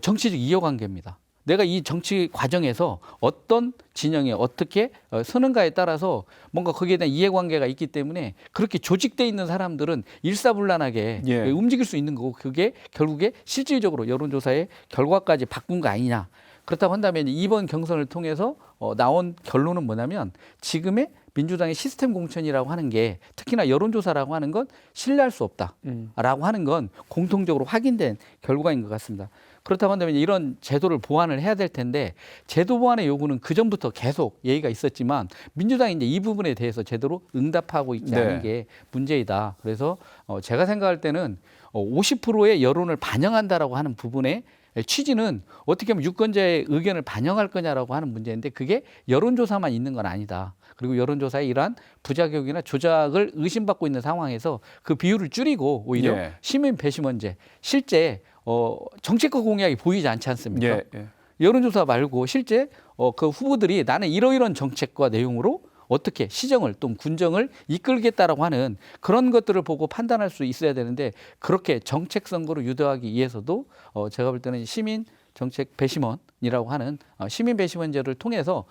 정치적 이해관계입니다. 내가 이 정치 과정에서 어떤 진영에 어떻게 서는가에 따라서 뭔가 거기에 대한 이해관계가 있기 때문에 그렇게 조직돼 있는 사람들은 일사불란하게 예. 움직일 수 있는 거고 그게 결국에 실질적으로 여론조사의 결과까지 바꾼 거 아니냐. 그렇다고 한다면 이번 경선을 통해서 나온 결론은 뭐냐면 지금의 민주당의 시스템 공천이라고 하는 게 특히나 여론조사라고 하는 건 신뢰할 수 없다라고 하는 건 공통적으로 확인된 결과인 것 같습니다. 그렇다고 한다면 이런 제도를 보완을 해야 될 텐데 제도 보완의 요구는 그전부터 계속 얘기가 있었지만 민주당이 이제 이 부분에 대해서 제대로 응답하고 있지 네. 않은 게 문제이다. 그래서 제가 생각할 때는 50%의 여론을 반영한다라고 하는 부분에 취지는 어떻게 하면 유권자의 의견을 반영할 거냐라고 하는 문제인데 그게 여론조사만 있는 건 아니다. 그리고 여론조사에 이러한 부작용이나 조작을 의심받고 있는 상황에서 그 비율을 줄이고 오히려 예. 시민 배심원제 실제 정책과 공약이 보이지 않지 않습니까? 예. 예. 여론조사 말고 실제 그 후보들이 나는 이러이러한 정책과 내용으로 어떻게 시정을 또 군정을 이끌겠다라고 하는 그런 것들을 보고 판단할 수 있어야 되는데 그렇게 정책 선거로 유도하기 위해서도 제가 볼 때는 시민 정책 배심원이라고 하는 시민 배심원제를 통해서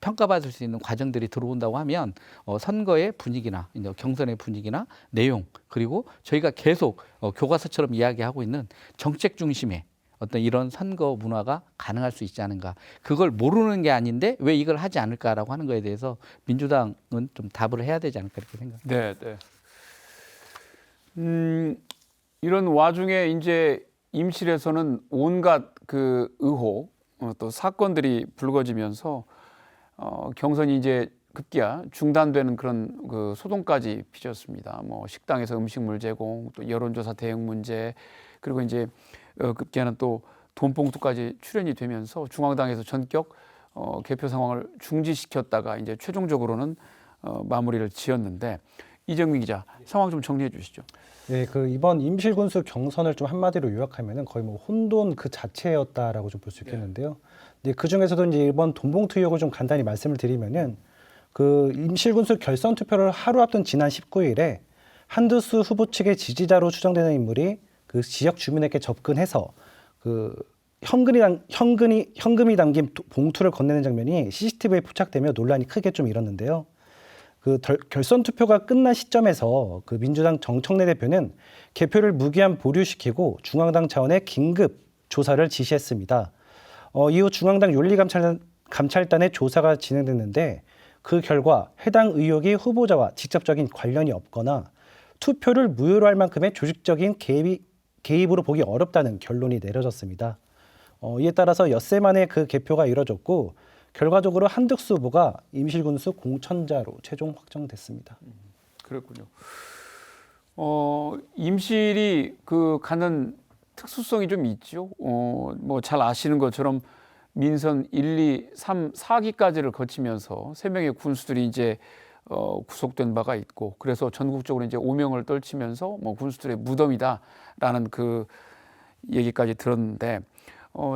평가받을 수 있는 과정들이 들어온다고 하면 선거의 분위기나 경선의 분위기나 내용 그리고 저희가 계속 교과서처럼 이야기하고 있는 정책 중심의 어떤 이런 선거 문화가 가능할 수 있지 않은가. 그걸 모르는 게 아닌데 왜 이걸 하지 않을까라고 하는 거에 대해서 민주당은 좀 답을 해야 되지 않을까 이렇게 생각합니다. 네, 네. 이런 와중에 이제 임실에서는 온갖 그 의혹 또 사건들이 불거지면서 경선이 이제 급기야 중단되는 그런 그 소동까지 빚었습니다. 뭐 식당에서 음식물 제공, 또 여론조사 대응 문제, 그리고 이제 급기야는 또 돈봉투까지 출연이 되면서 중앙당에서 전격 개표 상황을 중지시켰다가 이제 최종적으로는 마무리를 지었는데 이정민 기자 상황 좀 정리해 주시죠. 네, 그 이번 임실군수 경선을 좀 한마디로 요약하면은 거의 뭐 혼돈 그 자체였다라고 좀 볼 수 있겠는데요. 네, 그 중에서도 이제 이번 돈봉투 의혹을 좀 간단히 말씀을 드리면은 그 임실군수 결선 투표를 하루 앞둔 지난 19일에 한두수 후보 측의 지지자로 추정되는 인물이 그 지역 주민에게 접근해서 그 현금이 담긴 봉투를 건네는 장면이 CCTV에 포착되며 논란이 크게 좀 일었는데요. 그 결선 투표가 끝난 시점에서 그 민주당 정청래 대표는 개표를 무기한 보류시키고 중앙당 차원의 긴급 조사를 지시했습니다. 이후 중앙당 윤리감찰단의 조사가 진행됐는데 그 결과 해당 의혹이 후보자와 직접적인 관련이 없거나 투표를 무효로 할 만큼의 조직적인 개입으로 보기 어렵다는 결론이 내려졌습니다. 이에 따라서 엿새 만에 그 개표가 이뤄졌고 결과적으로 한득수 후보가 임실군수 공천자로 최종 확정됐습니다. 그렇군요. 임실이 그 가는 특수성이 좀 있죠. 뭐 잘 아시는 것처럼 민선 1, 2, 3, 4기까지를 거치면서 3명의 군수들이 이제 구속된 바가 있고 그래서 전국적으로 이제 오명을 떨치면서 뭐 군수들의 무덤이다라는 그 얘기까지 들었는데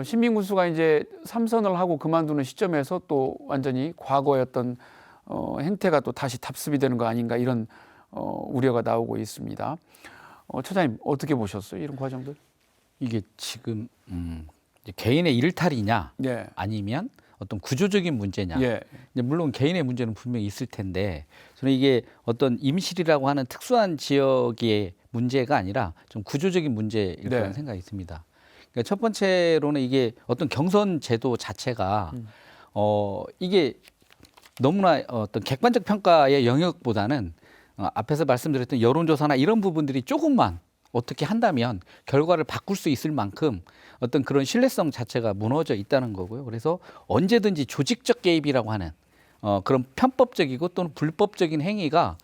신민군수가 이제 3선을 하고 그만두는 시점에서 또 완전히 과거의 어떤 행태가 또 다시 답습이 되는 거 아닌가 이런 우려가 나오고 있습니다. 처장님 어떻게 보셨어요? 이런 과정들? 이게 지금 개인의 일탈이냐 네. 아니면 어떤 구조적인 문제냐. 예. 이제 물론 개인의 문제는 분명히 있을 텐데 저는 이게 어떤 임실이라고 하는 특수한 지역의 문제가 아니라 좀 구조적인 문제일 네. 거라는 생각이 듭니다. 그러니까 첫 번째로는 이게 어떤 경선 제도 자체가 이게 너무나 어떤 객관적 평가의 영역보다는 앞에서 말씀드렸던 여론조사나 이런 부분들이 조금만 어떻게 한다면 결과를 바꿀 수 있을 만큼 어떤 그런 신뢰성 자체가 무너져 있다는 거고요. 그래서 언제든지 조직적 개입이라고 하는 그런 편법적이고 또는 불법적인 행위가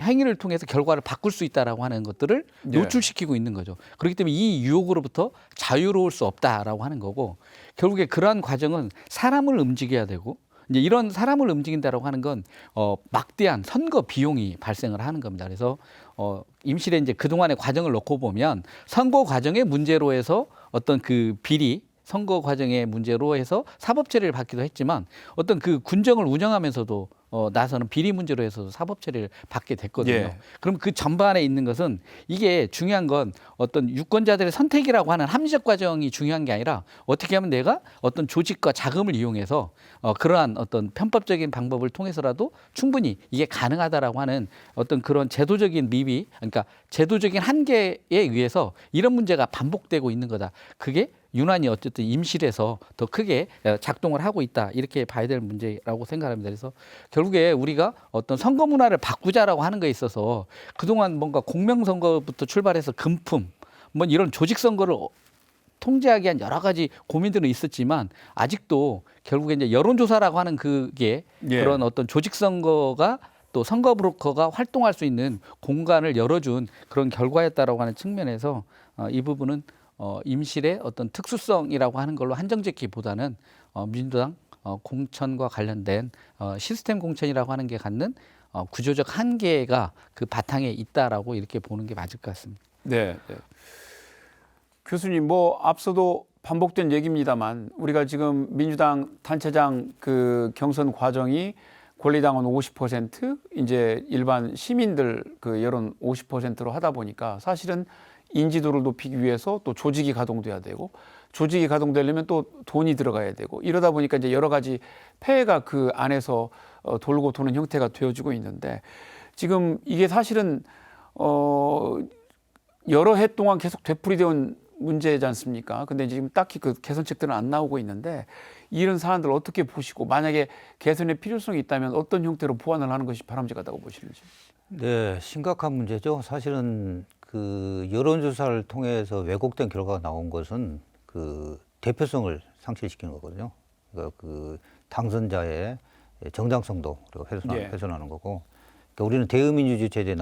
행위를 통해서 결과를 바꿀 수 있다라고 하는 것들을 예. 노출시키고 있는 거죠. 그렇기 때문에 이 유혹으로부터 자유로울 수 없다라고 하는 거고 결국에 그러한 과정은 사람을 움직여야 되고 이제 이런 사람을 움직인다라고 하는 건 막대한 선거 비용이 발생을 하는 겁니다. 그래서 임실의 이제 그동안의 과정을 놓고 보면 선거 과정의 문제로 해서 어떤 그 비리 선거 과정의 문제로 해서 사법 처리를 받기도 했지만 어떤 그 군정을 운영하면서도 나서는 비리 문제로 해서 사법 처리를 받게 됐거든요. 예. 그럼 그 전반에 있는 것은 이게 중요한 건 어떤 유권자들의 선택이라고 하는 합리적 과정이 중요한 게 아니라 어떻게 하면 내가 어떤 조직과 자금을 이용해서 그러한 어떤 편법적인 방법을 통해서라도 충분히 이게 가능하다라고 하는 어떤 그런 제도적인 미비, 그러니까 제도적인 한계에 의해서 이런 문제가 반복되고 있는 거다. 그게 유난히 어쨌든 임실에서 더 크게 작동을 하고 있다. 이렇게 봐야 될 문제라고 생각합니다. 그래서 결국에 우리가 어떤 선거 문화를 바꾸자라고 하는 거에 있어서 그동안 뭔가 공명선거부터 출발해서 금품, 뭐 이런 조직선거를 통제하기 위한 여러 가지 고민들은 있었지만 아직도 결국에 이제 여론조사라고 하는 그게 예. 그런 어떤 조직선거가 또 선거 브로커가 활동할 수 있는 공간을 열어준 그런 결과였다라고 하는 측면에서 이 부분은 임실의 어떤 특수성이라고 하는 걸로 한정짓기보다는 민주당 공천과 관련된 시스템 공천이라고 하는 게 갖는 구조적 한계가 그 바탕에 있다라고 이렇게 보는 게 맞을 것 같습니다. 네, 네. 교수님, 뭐 앞서도 반복된 얘기입니다만 우리가 지금 민주당 단체장 그 경선 과정이 권리당원 50%, 이제 일반 시민들 그 여론 50%로 하다 보니까 사실은 인지도를 높이기 위해서 또 조직이 가동돼야 되고 조직이 가동되려면 또 돈이 들어가야 되고 이러다 보니까 이제 여러 가지 폐해가 그 안에서 돌고 도는 형태가 되어지고 있는데 지금 이게 사실은 여러 해 동안 계속 되풀이되어 온 문제지 않습니까? 근데 지금 딱히 그 개선책들은 안 나오고 있는데 이런 사안들 어떻게 보시고 만약에 개선의 필요성이 있다면 어떤 형태로 보완을 하는 것이 바람직하다고 보시는지? 네, 심각한 문제죠. 사실은 그 여론조사를 통해서 왜곡된 결과가 나온 것은 그 대표성을 상실시키는 거거든요. 그러니까 그 당선자의 정당성도 예. 훼손하는 거고. 그러니까 우리는 대의민주주의 체제에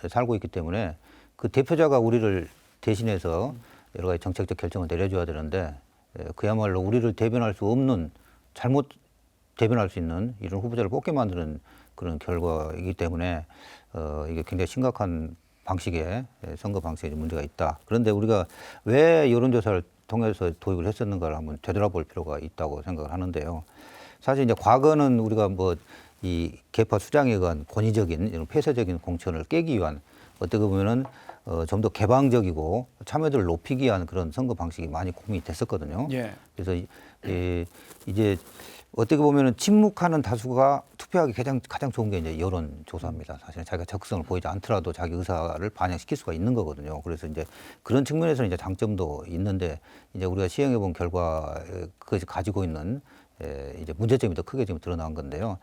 살고 있기 때문에 그 대표자가 우리를 대신해서 여러 가지 정책적 결정을 내려줘야 되는데 그야말로 우리를 대변할 수 없는 잘못 대변할 수 있는 이런 후보자를 뽑게 만드는 그런 결과이기 때문에 이게 굉장히 심각한 방식의 선거 방식에 문제가 있다. 그런데 우리가 왜 여론조사를 통해서 도입을 했었는가를 한번 되돌아볼 필요가 있다고 생각을 하는데요. 사실 이제 과거는 우리가 뭐 이 계파 수장에 의한 권위적인 이런 폐쇄적인 공천을 깨기 위한 어떻게 보면은 좀 더 개방적이고 참여도를 높이기 위한 그런 선거 방식이 많이 고민이 됐었거든요. 예. 그래서 이제 어떻게 보면은 침묵하는 다수가 투표하기 가장 좋은 게 이제 여론조사입니다. 사실 자기가 적극성을 보이지 않더라도 자기 의사를 반영시킬 수가 있는 거거든요. 그래서 이제 그런 측면에서는 이제 장점도 있는데 이제 우리가 시행해 본 결과 그것이 가지고 있는 이제 문제점이 더 크게 지금 드러난 건데요.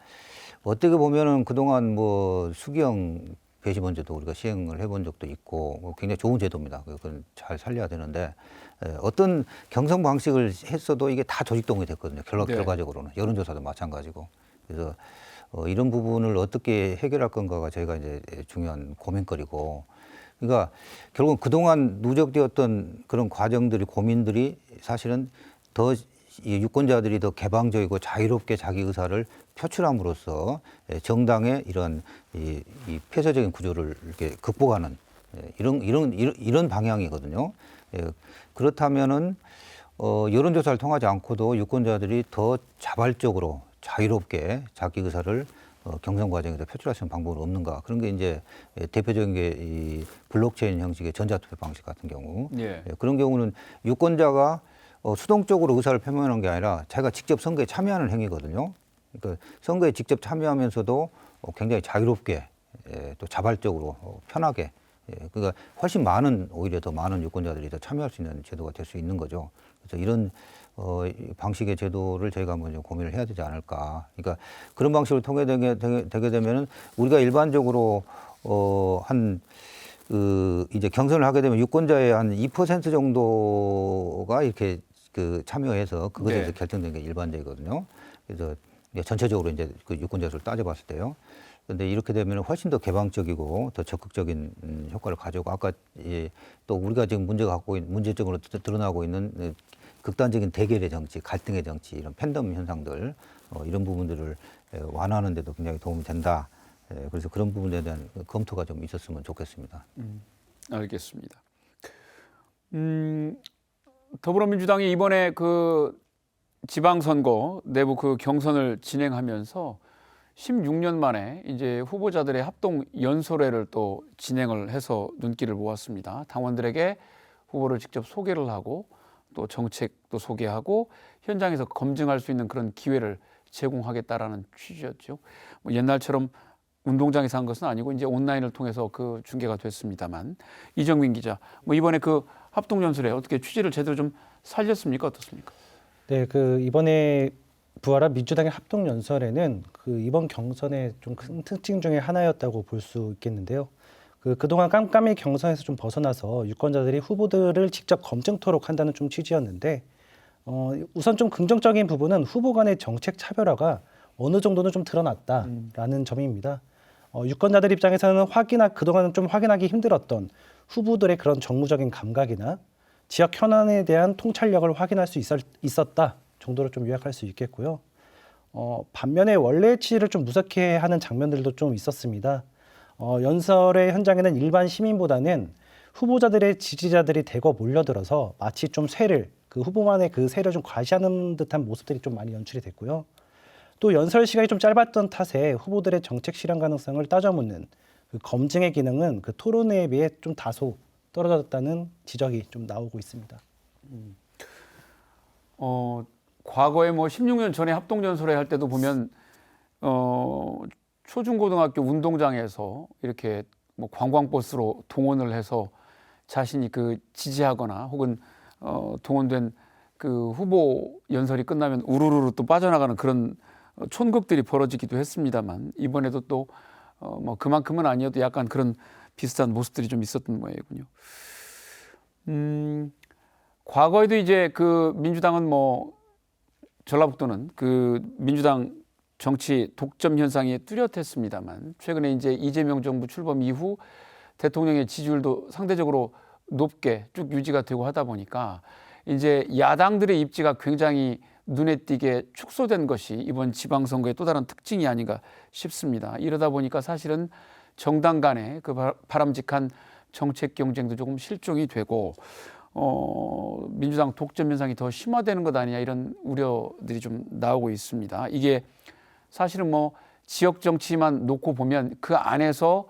어떻게 보면은 그동안 뭐 수기형 배심원제도 우리가 시행을 해본 적도 있고 굉장히 좋은 제도입니다. 그건 잘 살려야 되는데 어떤 경선 방식을 했어도 이게 다 조직동이 됐거든요. 네. 결과적으로는 여론조사도 마찬가지고 그래서 이런 부분을 어떻게 해결할 건가가 저희가 이제 중요한 고민거리고 그러니까 결국 그동안 누적되었던 그런 과정들이 고민들이 사실은 더 이 유권자들이 더 개방적이고 자유롭게 자기 의사를 표출함으로써 정당의 이런 이 폐쇄적인 구조를 이렇게 극복하는 이런 방향이거든요. 그렇다면은 여론조사를 통하지 않고도 유권자들이 더 자발적으로 자유롭게 자기 의사를 경선 과정에서 표출할 수 있는 방법은 없는가? 그런 게 이제 대표적인 게 이 블록체인 형식의 전자투표 방식 같은 경우. 예. 그런 경우는 유권자가 수동적으로 의사를 표명하는 게 아니라 자기가 직접 선거에 참여하는 행위거든요. 그러니까 선거에 직접 참여하면서도 굉장히 자유롭게 또 자발적으로 편하게 그러니까 훨씬 많은 오히려 더 많은 유권자들이 더 참여할 수 있는 제도가 될 수 있는 거죠. 그래서 이런 이 방식의 제도를 저희가 한번 좀 고민을 해야 되지 않을까. 그러니까 그런 방식으로 되게 되면은 우리가 일반적으로 이제 경선을 하게 되면 유권자의 한 2% 정도가 이렇게 참여해서 그것에 대해서 결정되는 게 일반적이거든요. 그래서 전체적으로 이제 그 유권자 수를 따져봤을 때요. 그런데 이렇게 되면 훨씬 더 개방적이고 더 적극적인 효과를 가져오고 아까 또 우리가 지금 문제점으로 드러나고 있는 극단적인 대결의 정치, 갈등의 정치, 이런 팬덤 현상들 이런 부분들을 완화하는 데도 굉장히 도움이 된다. 그래서 그런 부분에 대한 검토가 좀 있었으면 좋겠습니다. 알겠습니다. 더불어민주당이 이번에 그 지방선거 내부 그 경선을 진행하면서 16년 만에 이제 후보자들의 합동 연설회를 또 진행을 해서 눈길을 모았습니다. 당원들에게 후보를 직접 소개를 하고 또 정책도 소개하고 현장에서 검증할 수 있는 그런 기회를 제공하겠다라는 취지였죠. 뭐 옛날처럼 운동장에서 한 것은 아니고 이제 온라인을 통해서 그 중계가 됐습니다만 이정민 기자, 뭐 이번에 그 합동 연설회 어떻게 취지를 제대로 좀 살렸습니까? 어떻습니까? 네, 그 이번에 부활한 민주당의 합동 연설에는 그 이번 경선의 좀 큰 특징 중에 하나였다고 볼 수 있겠는데요. 그동안 깜깜이 경선에서 좀 벗어나서 유권자들이 후보들을 직접 검증토록 한다는 좀 취지였는데 우선 좀 긍정적인 부분은 후보 간의 정책 차별화가 어느 정도는 좀 드러났다라는 점입니다. 유권자들 입장에서는 그동안은 좀 확인하기 힘들었던 후보들의 그런 정무적인 감각이나 지역 현안에 대한 통찰력을 확인할 수 있었다 정도로 좀 요약할 수 있겠고요. 반면에 원래의 취지를 좀 무섭게 하는 장면들도 좀 있었습니다. 연설의 현장에는 일반 시민보다는 후보자들의 지지자들이 대거 몰려들어서 마치 좀 그 후보만의 그 세를 좀 과시하는 듯한 모습들이 좀 많이 연출이 됐고요. 또 연설 시간이 좀 짧았던 탓에 후보들의 정책 실현 가능성을 따져묻는 그 검증의 기능은 그 토론회에 비해 좀 다소 떨어졌다는 지적이 좀 나오고 있습니다. 과거에 뭐 16년 전에 합동연설회 할 때도 보면 초중고등학교 운동장에서 이렇게 뭐 관광버스로 동원을 해서 자신이 그 지지하거나 혹은 동원된 그 후보 연설이 끝나면 우르르 또 빠져나가는 그런 촌극들이 벌어지기도 했습니다만 이번에도 또 뭐 그만큼은 아니어도 약간 그런 비슷한 모습들이 좀 있었던 모양이군요. 과거에도 이제 그 민주당은 뭐 전라북도는 그 민주당 정치 독점 현상이 뚜렷했습니다만 최근에 이제 이재명 정부 출범 이후 대통령의 지지율도 상대적으로 높게 쭉 유지가 되고 하다 보니까 이제 야당들의 입지가 굉장히 눈에 띄게 축소된 것이 이번 지방선거의 또 다른 특징이 아닌가 싶습니다. 이러다 보니까 사실은 정당 간의 그 바람직한 정책 경쟁도 조금 실종이 되고 민주당 독점 현상이 더 심화되는 것 아니냐 이런 우려들이 좀 나오고 있습니다. 이게 사실은 뭐 지역 정치만 놓고 보면 그 안에서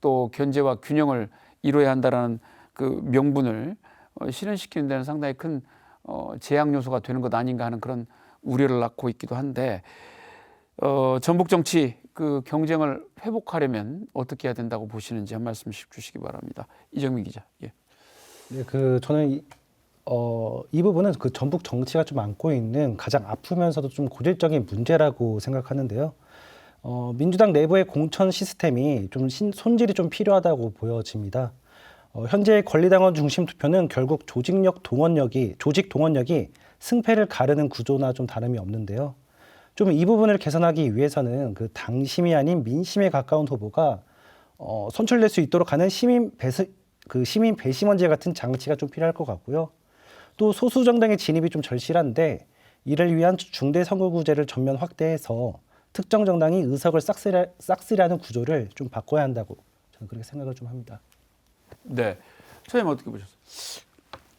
또 견제와 균형을 이뤄야 한다라는 그 명분을 실현시키는 데는 상당히 큰 제약 요소가 되는 것 아닌가 하는 그런 우려를 낳고 있기도 한데 전북 정치 그 경쟁을 회복하려면 어떻게 해야 된다고 보시는지 한 말씀씩 주시기 바랍니다. 이정민 기자. 예. 네, 저는 이 부분은 그 전북 정치가 좀 안고 있는 가장 아프면서도 좀 고질적인 문제라고 생각하는데요. 민주당 내부의 공천 시스템이 좀 손질이 좀 필요하다고 보여집니다. 현재 권리당원 중심 투표는 결국 조직 동원력이 승패를 가르는 구조나 좀 다름이 없는데요. 좀 이 부분을 개선하기 위해서는 그 당심이 아닌 민심에 가까운 후보가 선출될 수 있도록 하는 시민 배심원제 같은 장치가 좀 필요할 것 같고요. 또 소수 정당의 진입이 좀 절실한데 이를 위한 중대 선거구제를 전면 확대해서 특정 정당이 의석을 싹쓸이하는 구조를 좀 바꿔야 한다고 저는 그렇게 생각을 좀 합니다. 네, 선생님 어떻게 보셨어요?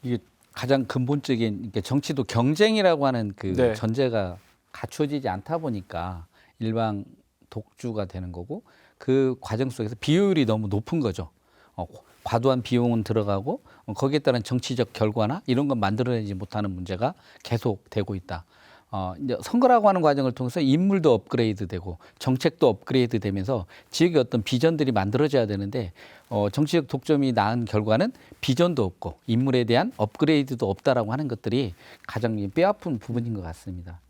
이게 가장 근본적인 정치도 경쟁이라고 하는 그 네. 전제가 갖춰지지 않다 보니까 일방 독주가 되는 거고 그 과정 속에서 비효율이 너무 높은 거죠. 과도한 비용은 들어가고 거기에 따른 정치적 결과나 이런 건 만들어내지 못하는 문제가 계속되고 있다. 이제 선거라고 하는 과정을 통해서 인물도 업그레이드되고 정책도 업그레이드되면서 지역의 어떤 비전들이 만들어져야 되는데 정치적 독점이 낳은 결과는 비전도 없고 인물에 대한 업그레이드도 없다라고 하는 것들이 가장 뼈아픈 부분인 것 같습니다.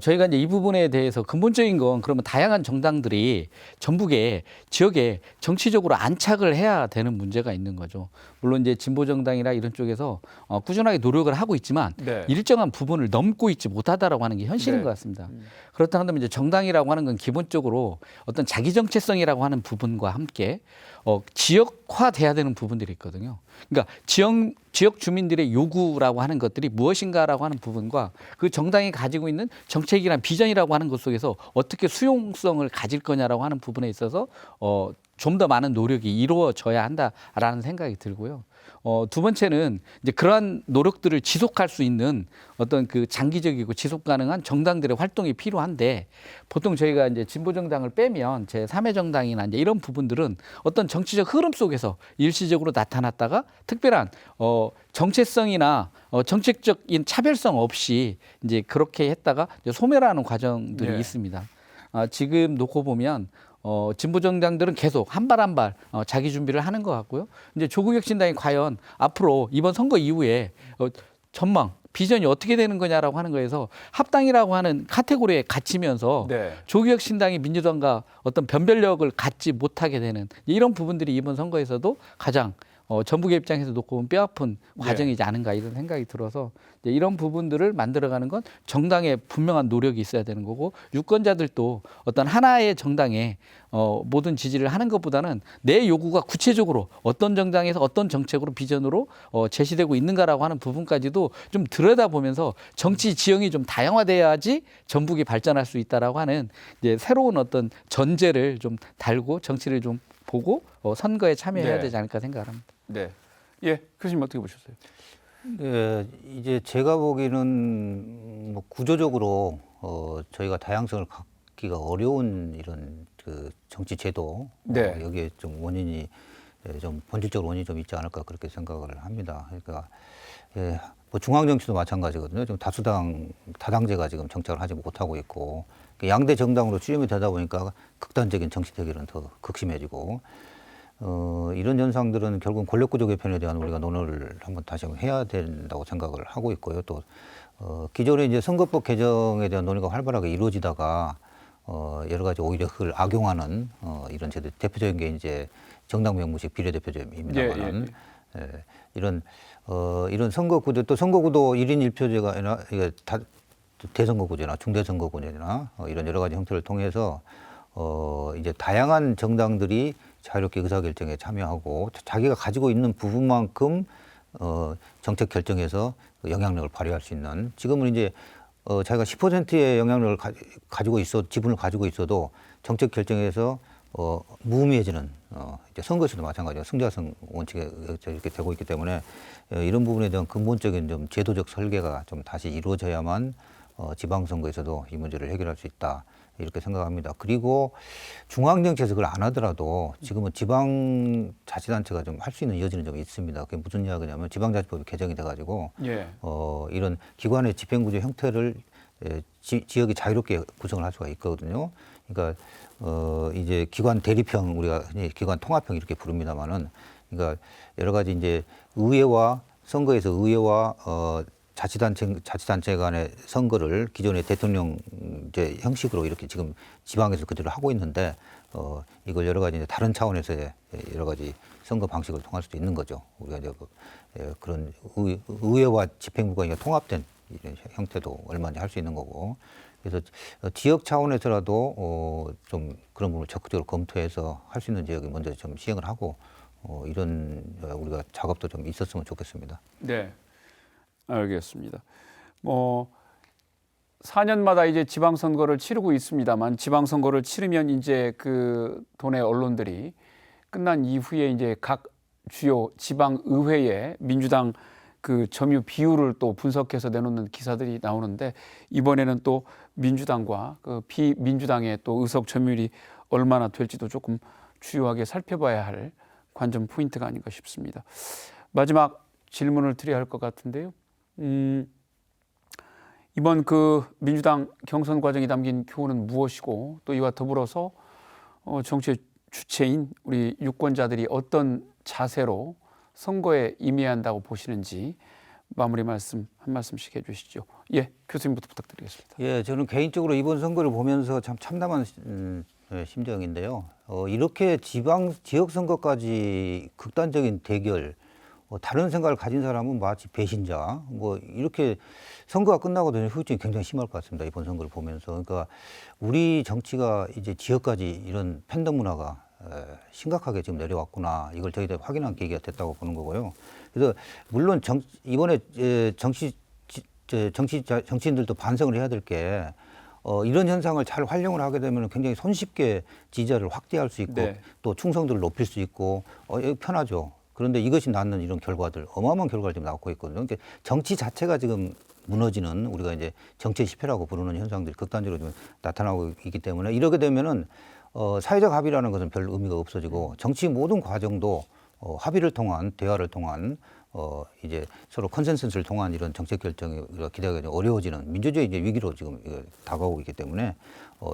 저희가 이제 이 부분에 대해서 근본적인 건 그러면 다양한 정당들이 전북에 지역에 정치적으로 안착을 해야 되는 문제가 있는 거죠. 물론 이제 진보 정당이나 이런 쪽에서 꾸준하게 노력을 하고 있지만 네. 일정한 부분을 넘고 있지 못하다라고 하는 게 현실인 네. 것 같습니다. 그렇다 한다면 이제 정당이라고 하는 건 기본적으로 어떤 자기 정체성이라고 하는 부분과 함께 지역화돼야 되는 부분들이 있거든요. 그러니까 지역 주민들의 요구라고 하는 것들이 무엇인가라고 하는 부분과 그 정당이 가지고 있는 정책이나 비전이라고 하는 것 속에서 어떻게 수용성을 가질 거냐라고 하는 부분에 있어서 좀 더 많은 노력이 이루어져야 한다라는 생각이 들고요. 두 번째는 이제 그러한 노력들을 지속할 수 있는 어떤 그 장기적이고 지속 가능한 정당들의 활동이 필요한데 보통 저희가 이제 진보 정당을 빼면 제 3의 정당이나 이제 이런 부분들은 어떤 정치적 흐름 속에서 일시적으로 나타났다가 특별한 정체성이나 정책적인 차별성 없이 이제 그렇게 했다가 이제 소멸하는 과정들이 네. 있습니다. 지금 놓고 보면 진보 정당들은 계속 한 발 한 발 자기 준비를 하는 것 같고요. 이제 조국혁신당이 과연 앞으로 이번 선거 이후에 전망, 비전이 어떻게 되는 거냐라고 하는 거에서 합당이라고 하는 카테고리에 갇히면서 네. 조국혁신당이 민주당과 어떤 변별력을 갖지 못하게 되는 이런 부분들이 이번 선거에서도 가장 전북의 입장에서 놓고 보면 뼈아픈 과정이지 않은가 이런 생각이 들어서 이제 이런 부분들을 만들어가는 건 정당의 분명한 노력이 있어야 되는 거고 유권자들도 어떤 하나의 정당에 모든 지지를 하는 것보다는 내 요구가 구체적으로 어떤 정당에서 어떤 정책으로 비전으로 제시되고 있는가라고 하는 부분까지도 좀 들여다보면서 정치 지형이 좀 다양화돼야지 전북이 발전할 수 있다라고 하는 이제 새로운 어떤 전제를 좀 달고 정치를 좀 보고 선거에 참여해야 네. 되지 않을까 생각을 합니다. 네. 예, 교수님 어떻게 보셨어요? 네, 이제 제가 보기에는 뭐 구조적으로 저희가 다양성을 갖기가 어려운 이런 그 정치 제도 네. 여기에 좀 원인이 좀 본질적으로 원인이 좀 있지 않을까 그렇게 생각을 합니다. 그러니까 뭐 중앙 정치도 마찬가지거든요. 좀 다당제가 지금 정착을 하지 못하고 있고 양대 정당으로 추임이 되다 보니까 극단적인 정치 대결은 더 극심해지고. 이런 현상들은 결국은 권력구조 개편에 대한 우리가 논의를 한번 다시 한번 해야 된다고 생각을 하고 있고요. 또 기존에 이제 선거법 개정에 대한 논의가 활발하게 이루어지다가 여러 가지 오히려 그걸 악용하는 이런 제도 대표적인 게 이제 정당 명무식 비례대표제입니다만은 이런 선거구조 또 선거구도 1인 1표제가 아니라 이게 대선거구제나 중대선거구제나 이런 여러 가지 형태를 통해서 이제 다양한 정당들이 자유롭게 의사결정에 참여하고 자기가 가지고 있는 부분만큼 정책 결정에서 영향력을 발휘할 수 있는 지금은 이제 자기가 10%의 영향력을 가지고 지분을 가지고 있어도 정책 결정에서 무의미해지는 이제 선거에서도 마찬가지로 승자승 원칙에 이렇게 되고 있기 때문에 이런 부분에 대한 근본적인 좀 제도적 설계가 좀 다시 이루어져야만 지방선거에서도 이 문제를 해결할 수 있다. 이렇게 생각합니다. 그리고 중앙정치에서 그걸 안 하더라도 지금은 지방자치단체가 좀 할 수 있는 여지는 좀 있습니다. 그게 무슨 이야기냐면 지방자치법이 개정이 돼가지고 예. 이런 기관의 집행구조 형태를 지역이 자유롭게 구성을 할 수가 있거든요. 그러니까 이제 기관 대립형 우리가 기관 통합형 이렇게 부릅니다만은 그러니까 여러 가지 이제 의회와 선거에서 의회와 자치단체 간의 선거를 기존의 대통령제 형식으로 이렇게 지금 지방에서 그대로 하고 있는데 이걸 여러 가지 이제 다른 차원에서의 여러 가지 선거 방식을 통할 수도 있는 거죠. 우리가 이제 그런 의회와 집행부가 통합된 이런 형태도 얼마든지 할 수 있는 거고 그래서 지역 차원에서라도 좀 그런 부분을 적극적으로 검토해서 할 수 있는 지역이 먼저 좀 시행을 하고 이런 우리가 작업도 좀 있었으면 좋겠습니다. 네. 알겠습니다. 4년마다 이제 지방선거를 치르고 있습니다만 지방선거를 치르면 이제 그 도내 언론들이 끝난 이후에 이제 각 주요 지방의회에 민주당 그 점유 비율을 또 분석해서 내놓는 기사들이 나오는데 이번에는 또 민주당과 그 비민주당의 또 의석 점유율이 얼마나 될지도 조금 주요하게 살펴봐야 할 관전 포인트가 아닌가 싶습니다. 마지막 질문을 드려야 할 것 같은데요. 이번 그 민주당 경선 과정이 담긴 교훈은 무엇이고 또 이와 더불어서 정치의 주체인 우리 유권자들이 어떤 자세로 선거에 임해야 한다고 보시는지 마무리 말씀 한 말씀씩 해주시죠. 예, 교수님부터 부탁드리겠습니다. 예, 저는 개인적으로 이번 선거를 보면서 참 참담한 심정인데요. 이렇게 지역 선거까지 극단적인 대결, 다른 생각을 가진 사람은 마치 배신자, 뭐 이렇게 선거가 끝나고 나면 후유증이 굉장히 심할 것 같습니다. 이번 선거를 보면서. 그러니까 우리 정치가 이제 지역까지 이런 팬덤 문화가 심각하게 지금 내려왔구나. 이걸 저희들 확인한 계기가 됐다고 보는 거고요. 그래서 물론 이번에 정치인들도 반성을 해야 될 게 이런 현상을 잘 활용을 하게 되면 굉장히 손쉽게 지지자를 확대할 수 있고 네. 또 충성도를 높일 수 있고 편하죠. 그런데 이것이 낳는 이런 결과들, 어마어마한 결과를 지금 낳고 있거든요. 그러니까 정치 자체가 지금 무너지는, 우리가 이제 정치 실패라고 부르는 현상들이 극단적으로 지금 나타나고 있기 때문에 이렇게 되면은 사회적 합의라는 것은 별 의미가 없어지고 정치 모든 과정도 합의를 통한, 대화를 통한 이제 서로 컨센서스를 통한 이런 정책 결정이 기대하기가 좀 어려워지는 민주주의 이제 위기로 지금 다가오고 있기 때문에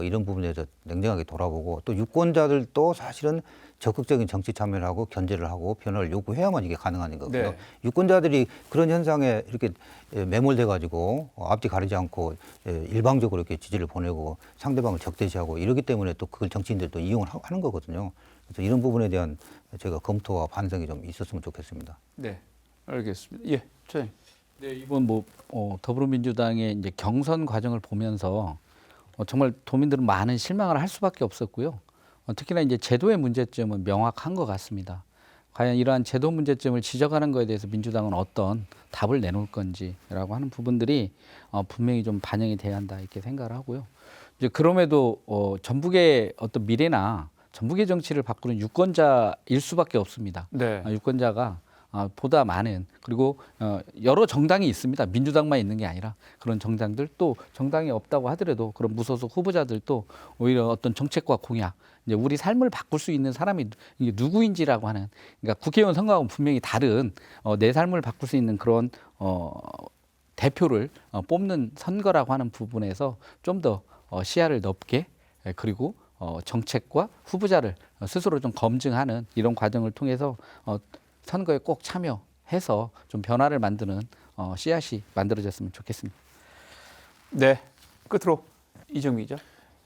이런 부분에 대해서 냉정하게 돌아보고 또 유권자들도 사실은 적극적인 정치 참여를 하고 견제를 하고 변화를 요구해야만 이게 가능한 거고요. 네. 유권자들이 그런 현상에 이렇게 매몰돼 가지고 앞뒤 가리지 않고 일방적으로 이렇게 지지를 보내고 상대방을 적대시하고 이러기 때문에 또 그걸 정치인들도 이용을 하는 거거든요. 그래서 이런 부분에 대한 제가 검토와 반성이 좀 있었으면 좋겠습니다. 네, 알겠습니다. 예, 저희. 네, 이번 더불어민주당의 이제 경선 과정을 보면서 정말 도민들은 많은 실망을 할 수밖에 없었고요. 특히나 이제 제도의 문제점은 명확한 것 같습니다. 과연 이러한 제도 문제점을 지적하는 것에 대해서 민주당은 어떤 답을 내놓을 건지라고 하는 부분들이 분명히 좀 반영이 돼야 한다 이렇게 생각을 하고요. 이제 그럼에도 전북의 어떤 미래나 전북의 정치를 바꾸는 유권자일 수밖에 없습니다. 네. 유권자가 보다 많은, 그리고 여러 정당이 있습니다. 민주당만 있는 게 아니라 그런 정당들, 또 정당이 없다고 하더라도 그런 무소속 후보자들도 오히려 어떤 정책과 공약, 이제 우리 삶을 바꿀 수 있는 사람이 이게 누구인지라고 하는, 그러니까 국회의원 선거하고는 분명히 다른 내 삶을 바꿀 수 있는 그런 대표를 뽑는 선거라고 하는 부분에서 좀 더 시야를 넓게, 그리고 정책과 후보자를 스스로 좀 검증하는 이런 과정을 통해서 선거에 꼭 참여해서 좀 변화를 만드는 씨앗이 만들어졌으면 좋겠습니다. 네, 끝으로 이정미 기자.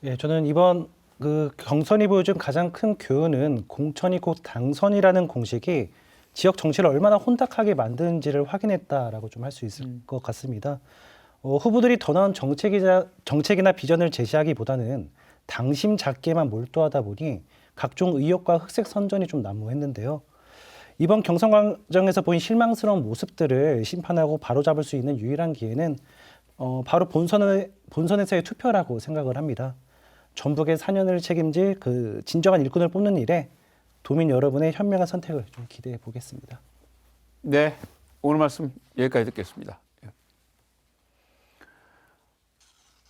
예, 저는 이번 그 경선이 보여준 가장 큰 교훈은 공천이 곧 당선이라는 공식이 지역 정치를 얼마나 혼탁하게 만드는지를 확인했다라고 좀 할 수 있을 것 같습니다. 후보들이 더 나은 정책이나 비전을 제시하기보다는 당심 잡기에만 몰두하다 보니 각종 의혹과 흑색 선전이 좀 난무했는데요. 이번 경선 과정에서 보인 실망스러운 모습들을 심판하고 바로잡을 수 있는 유일한 기회는 바로 본선에서의 투표라고 생각을 합니다. 전북의 4년을 책임질 그 진정한 일꾼을 뽑는 일에 도민 여러분의 현명한 선택을 좀 기대해 보겠습니다. 네, 오늘 말씀 여기까지 듣겠습니다.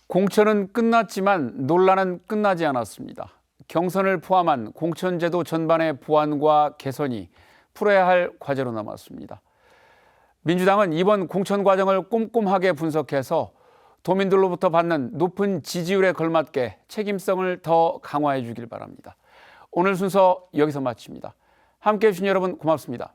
공천은 끝났지만 논란은 끝나지 않았습니다. 경선을 포함한 공천제도 전반의 보완과 개선이 풀어야 할 과제로 남았습니다. 민주당은 이번 공천 과정을 꼼꼼하게 분석해서 도민들로부터 받는 높은 지지율에 걸맞게 책임성을 더 강화해 주길 바랍니다. 오늘 순서 여기서 마칩니다. 함께해 주신 여러분 고맙습니다.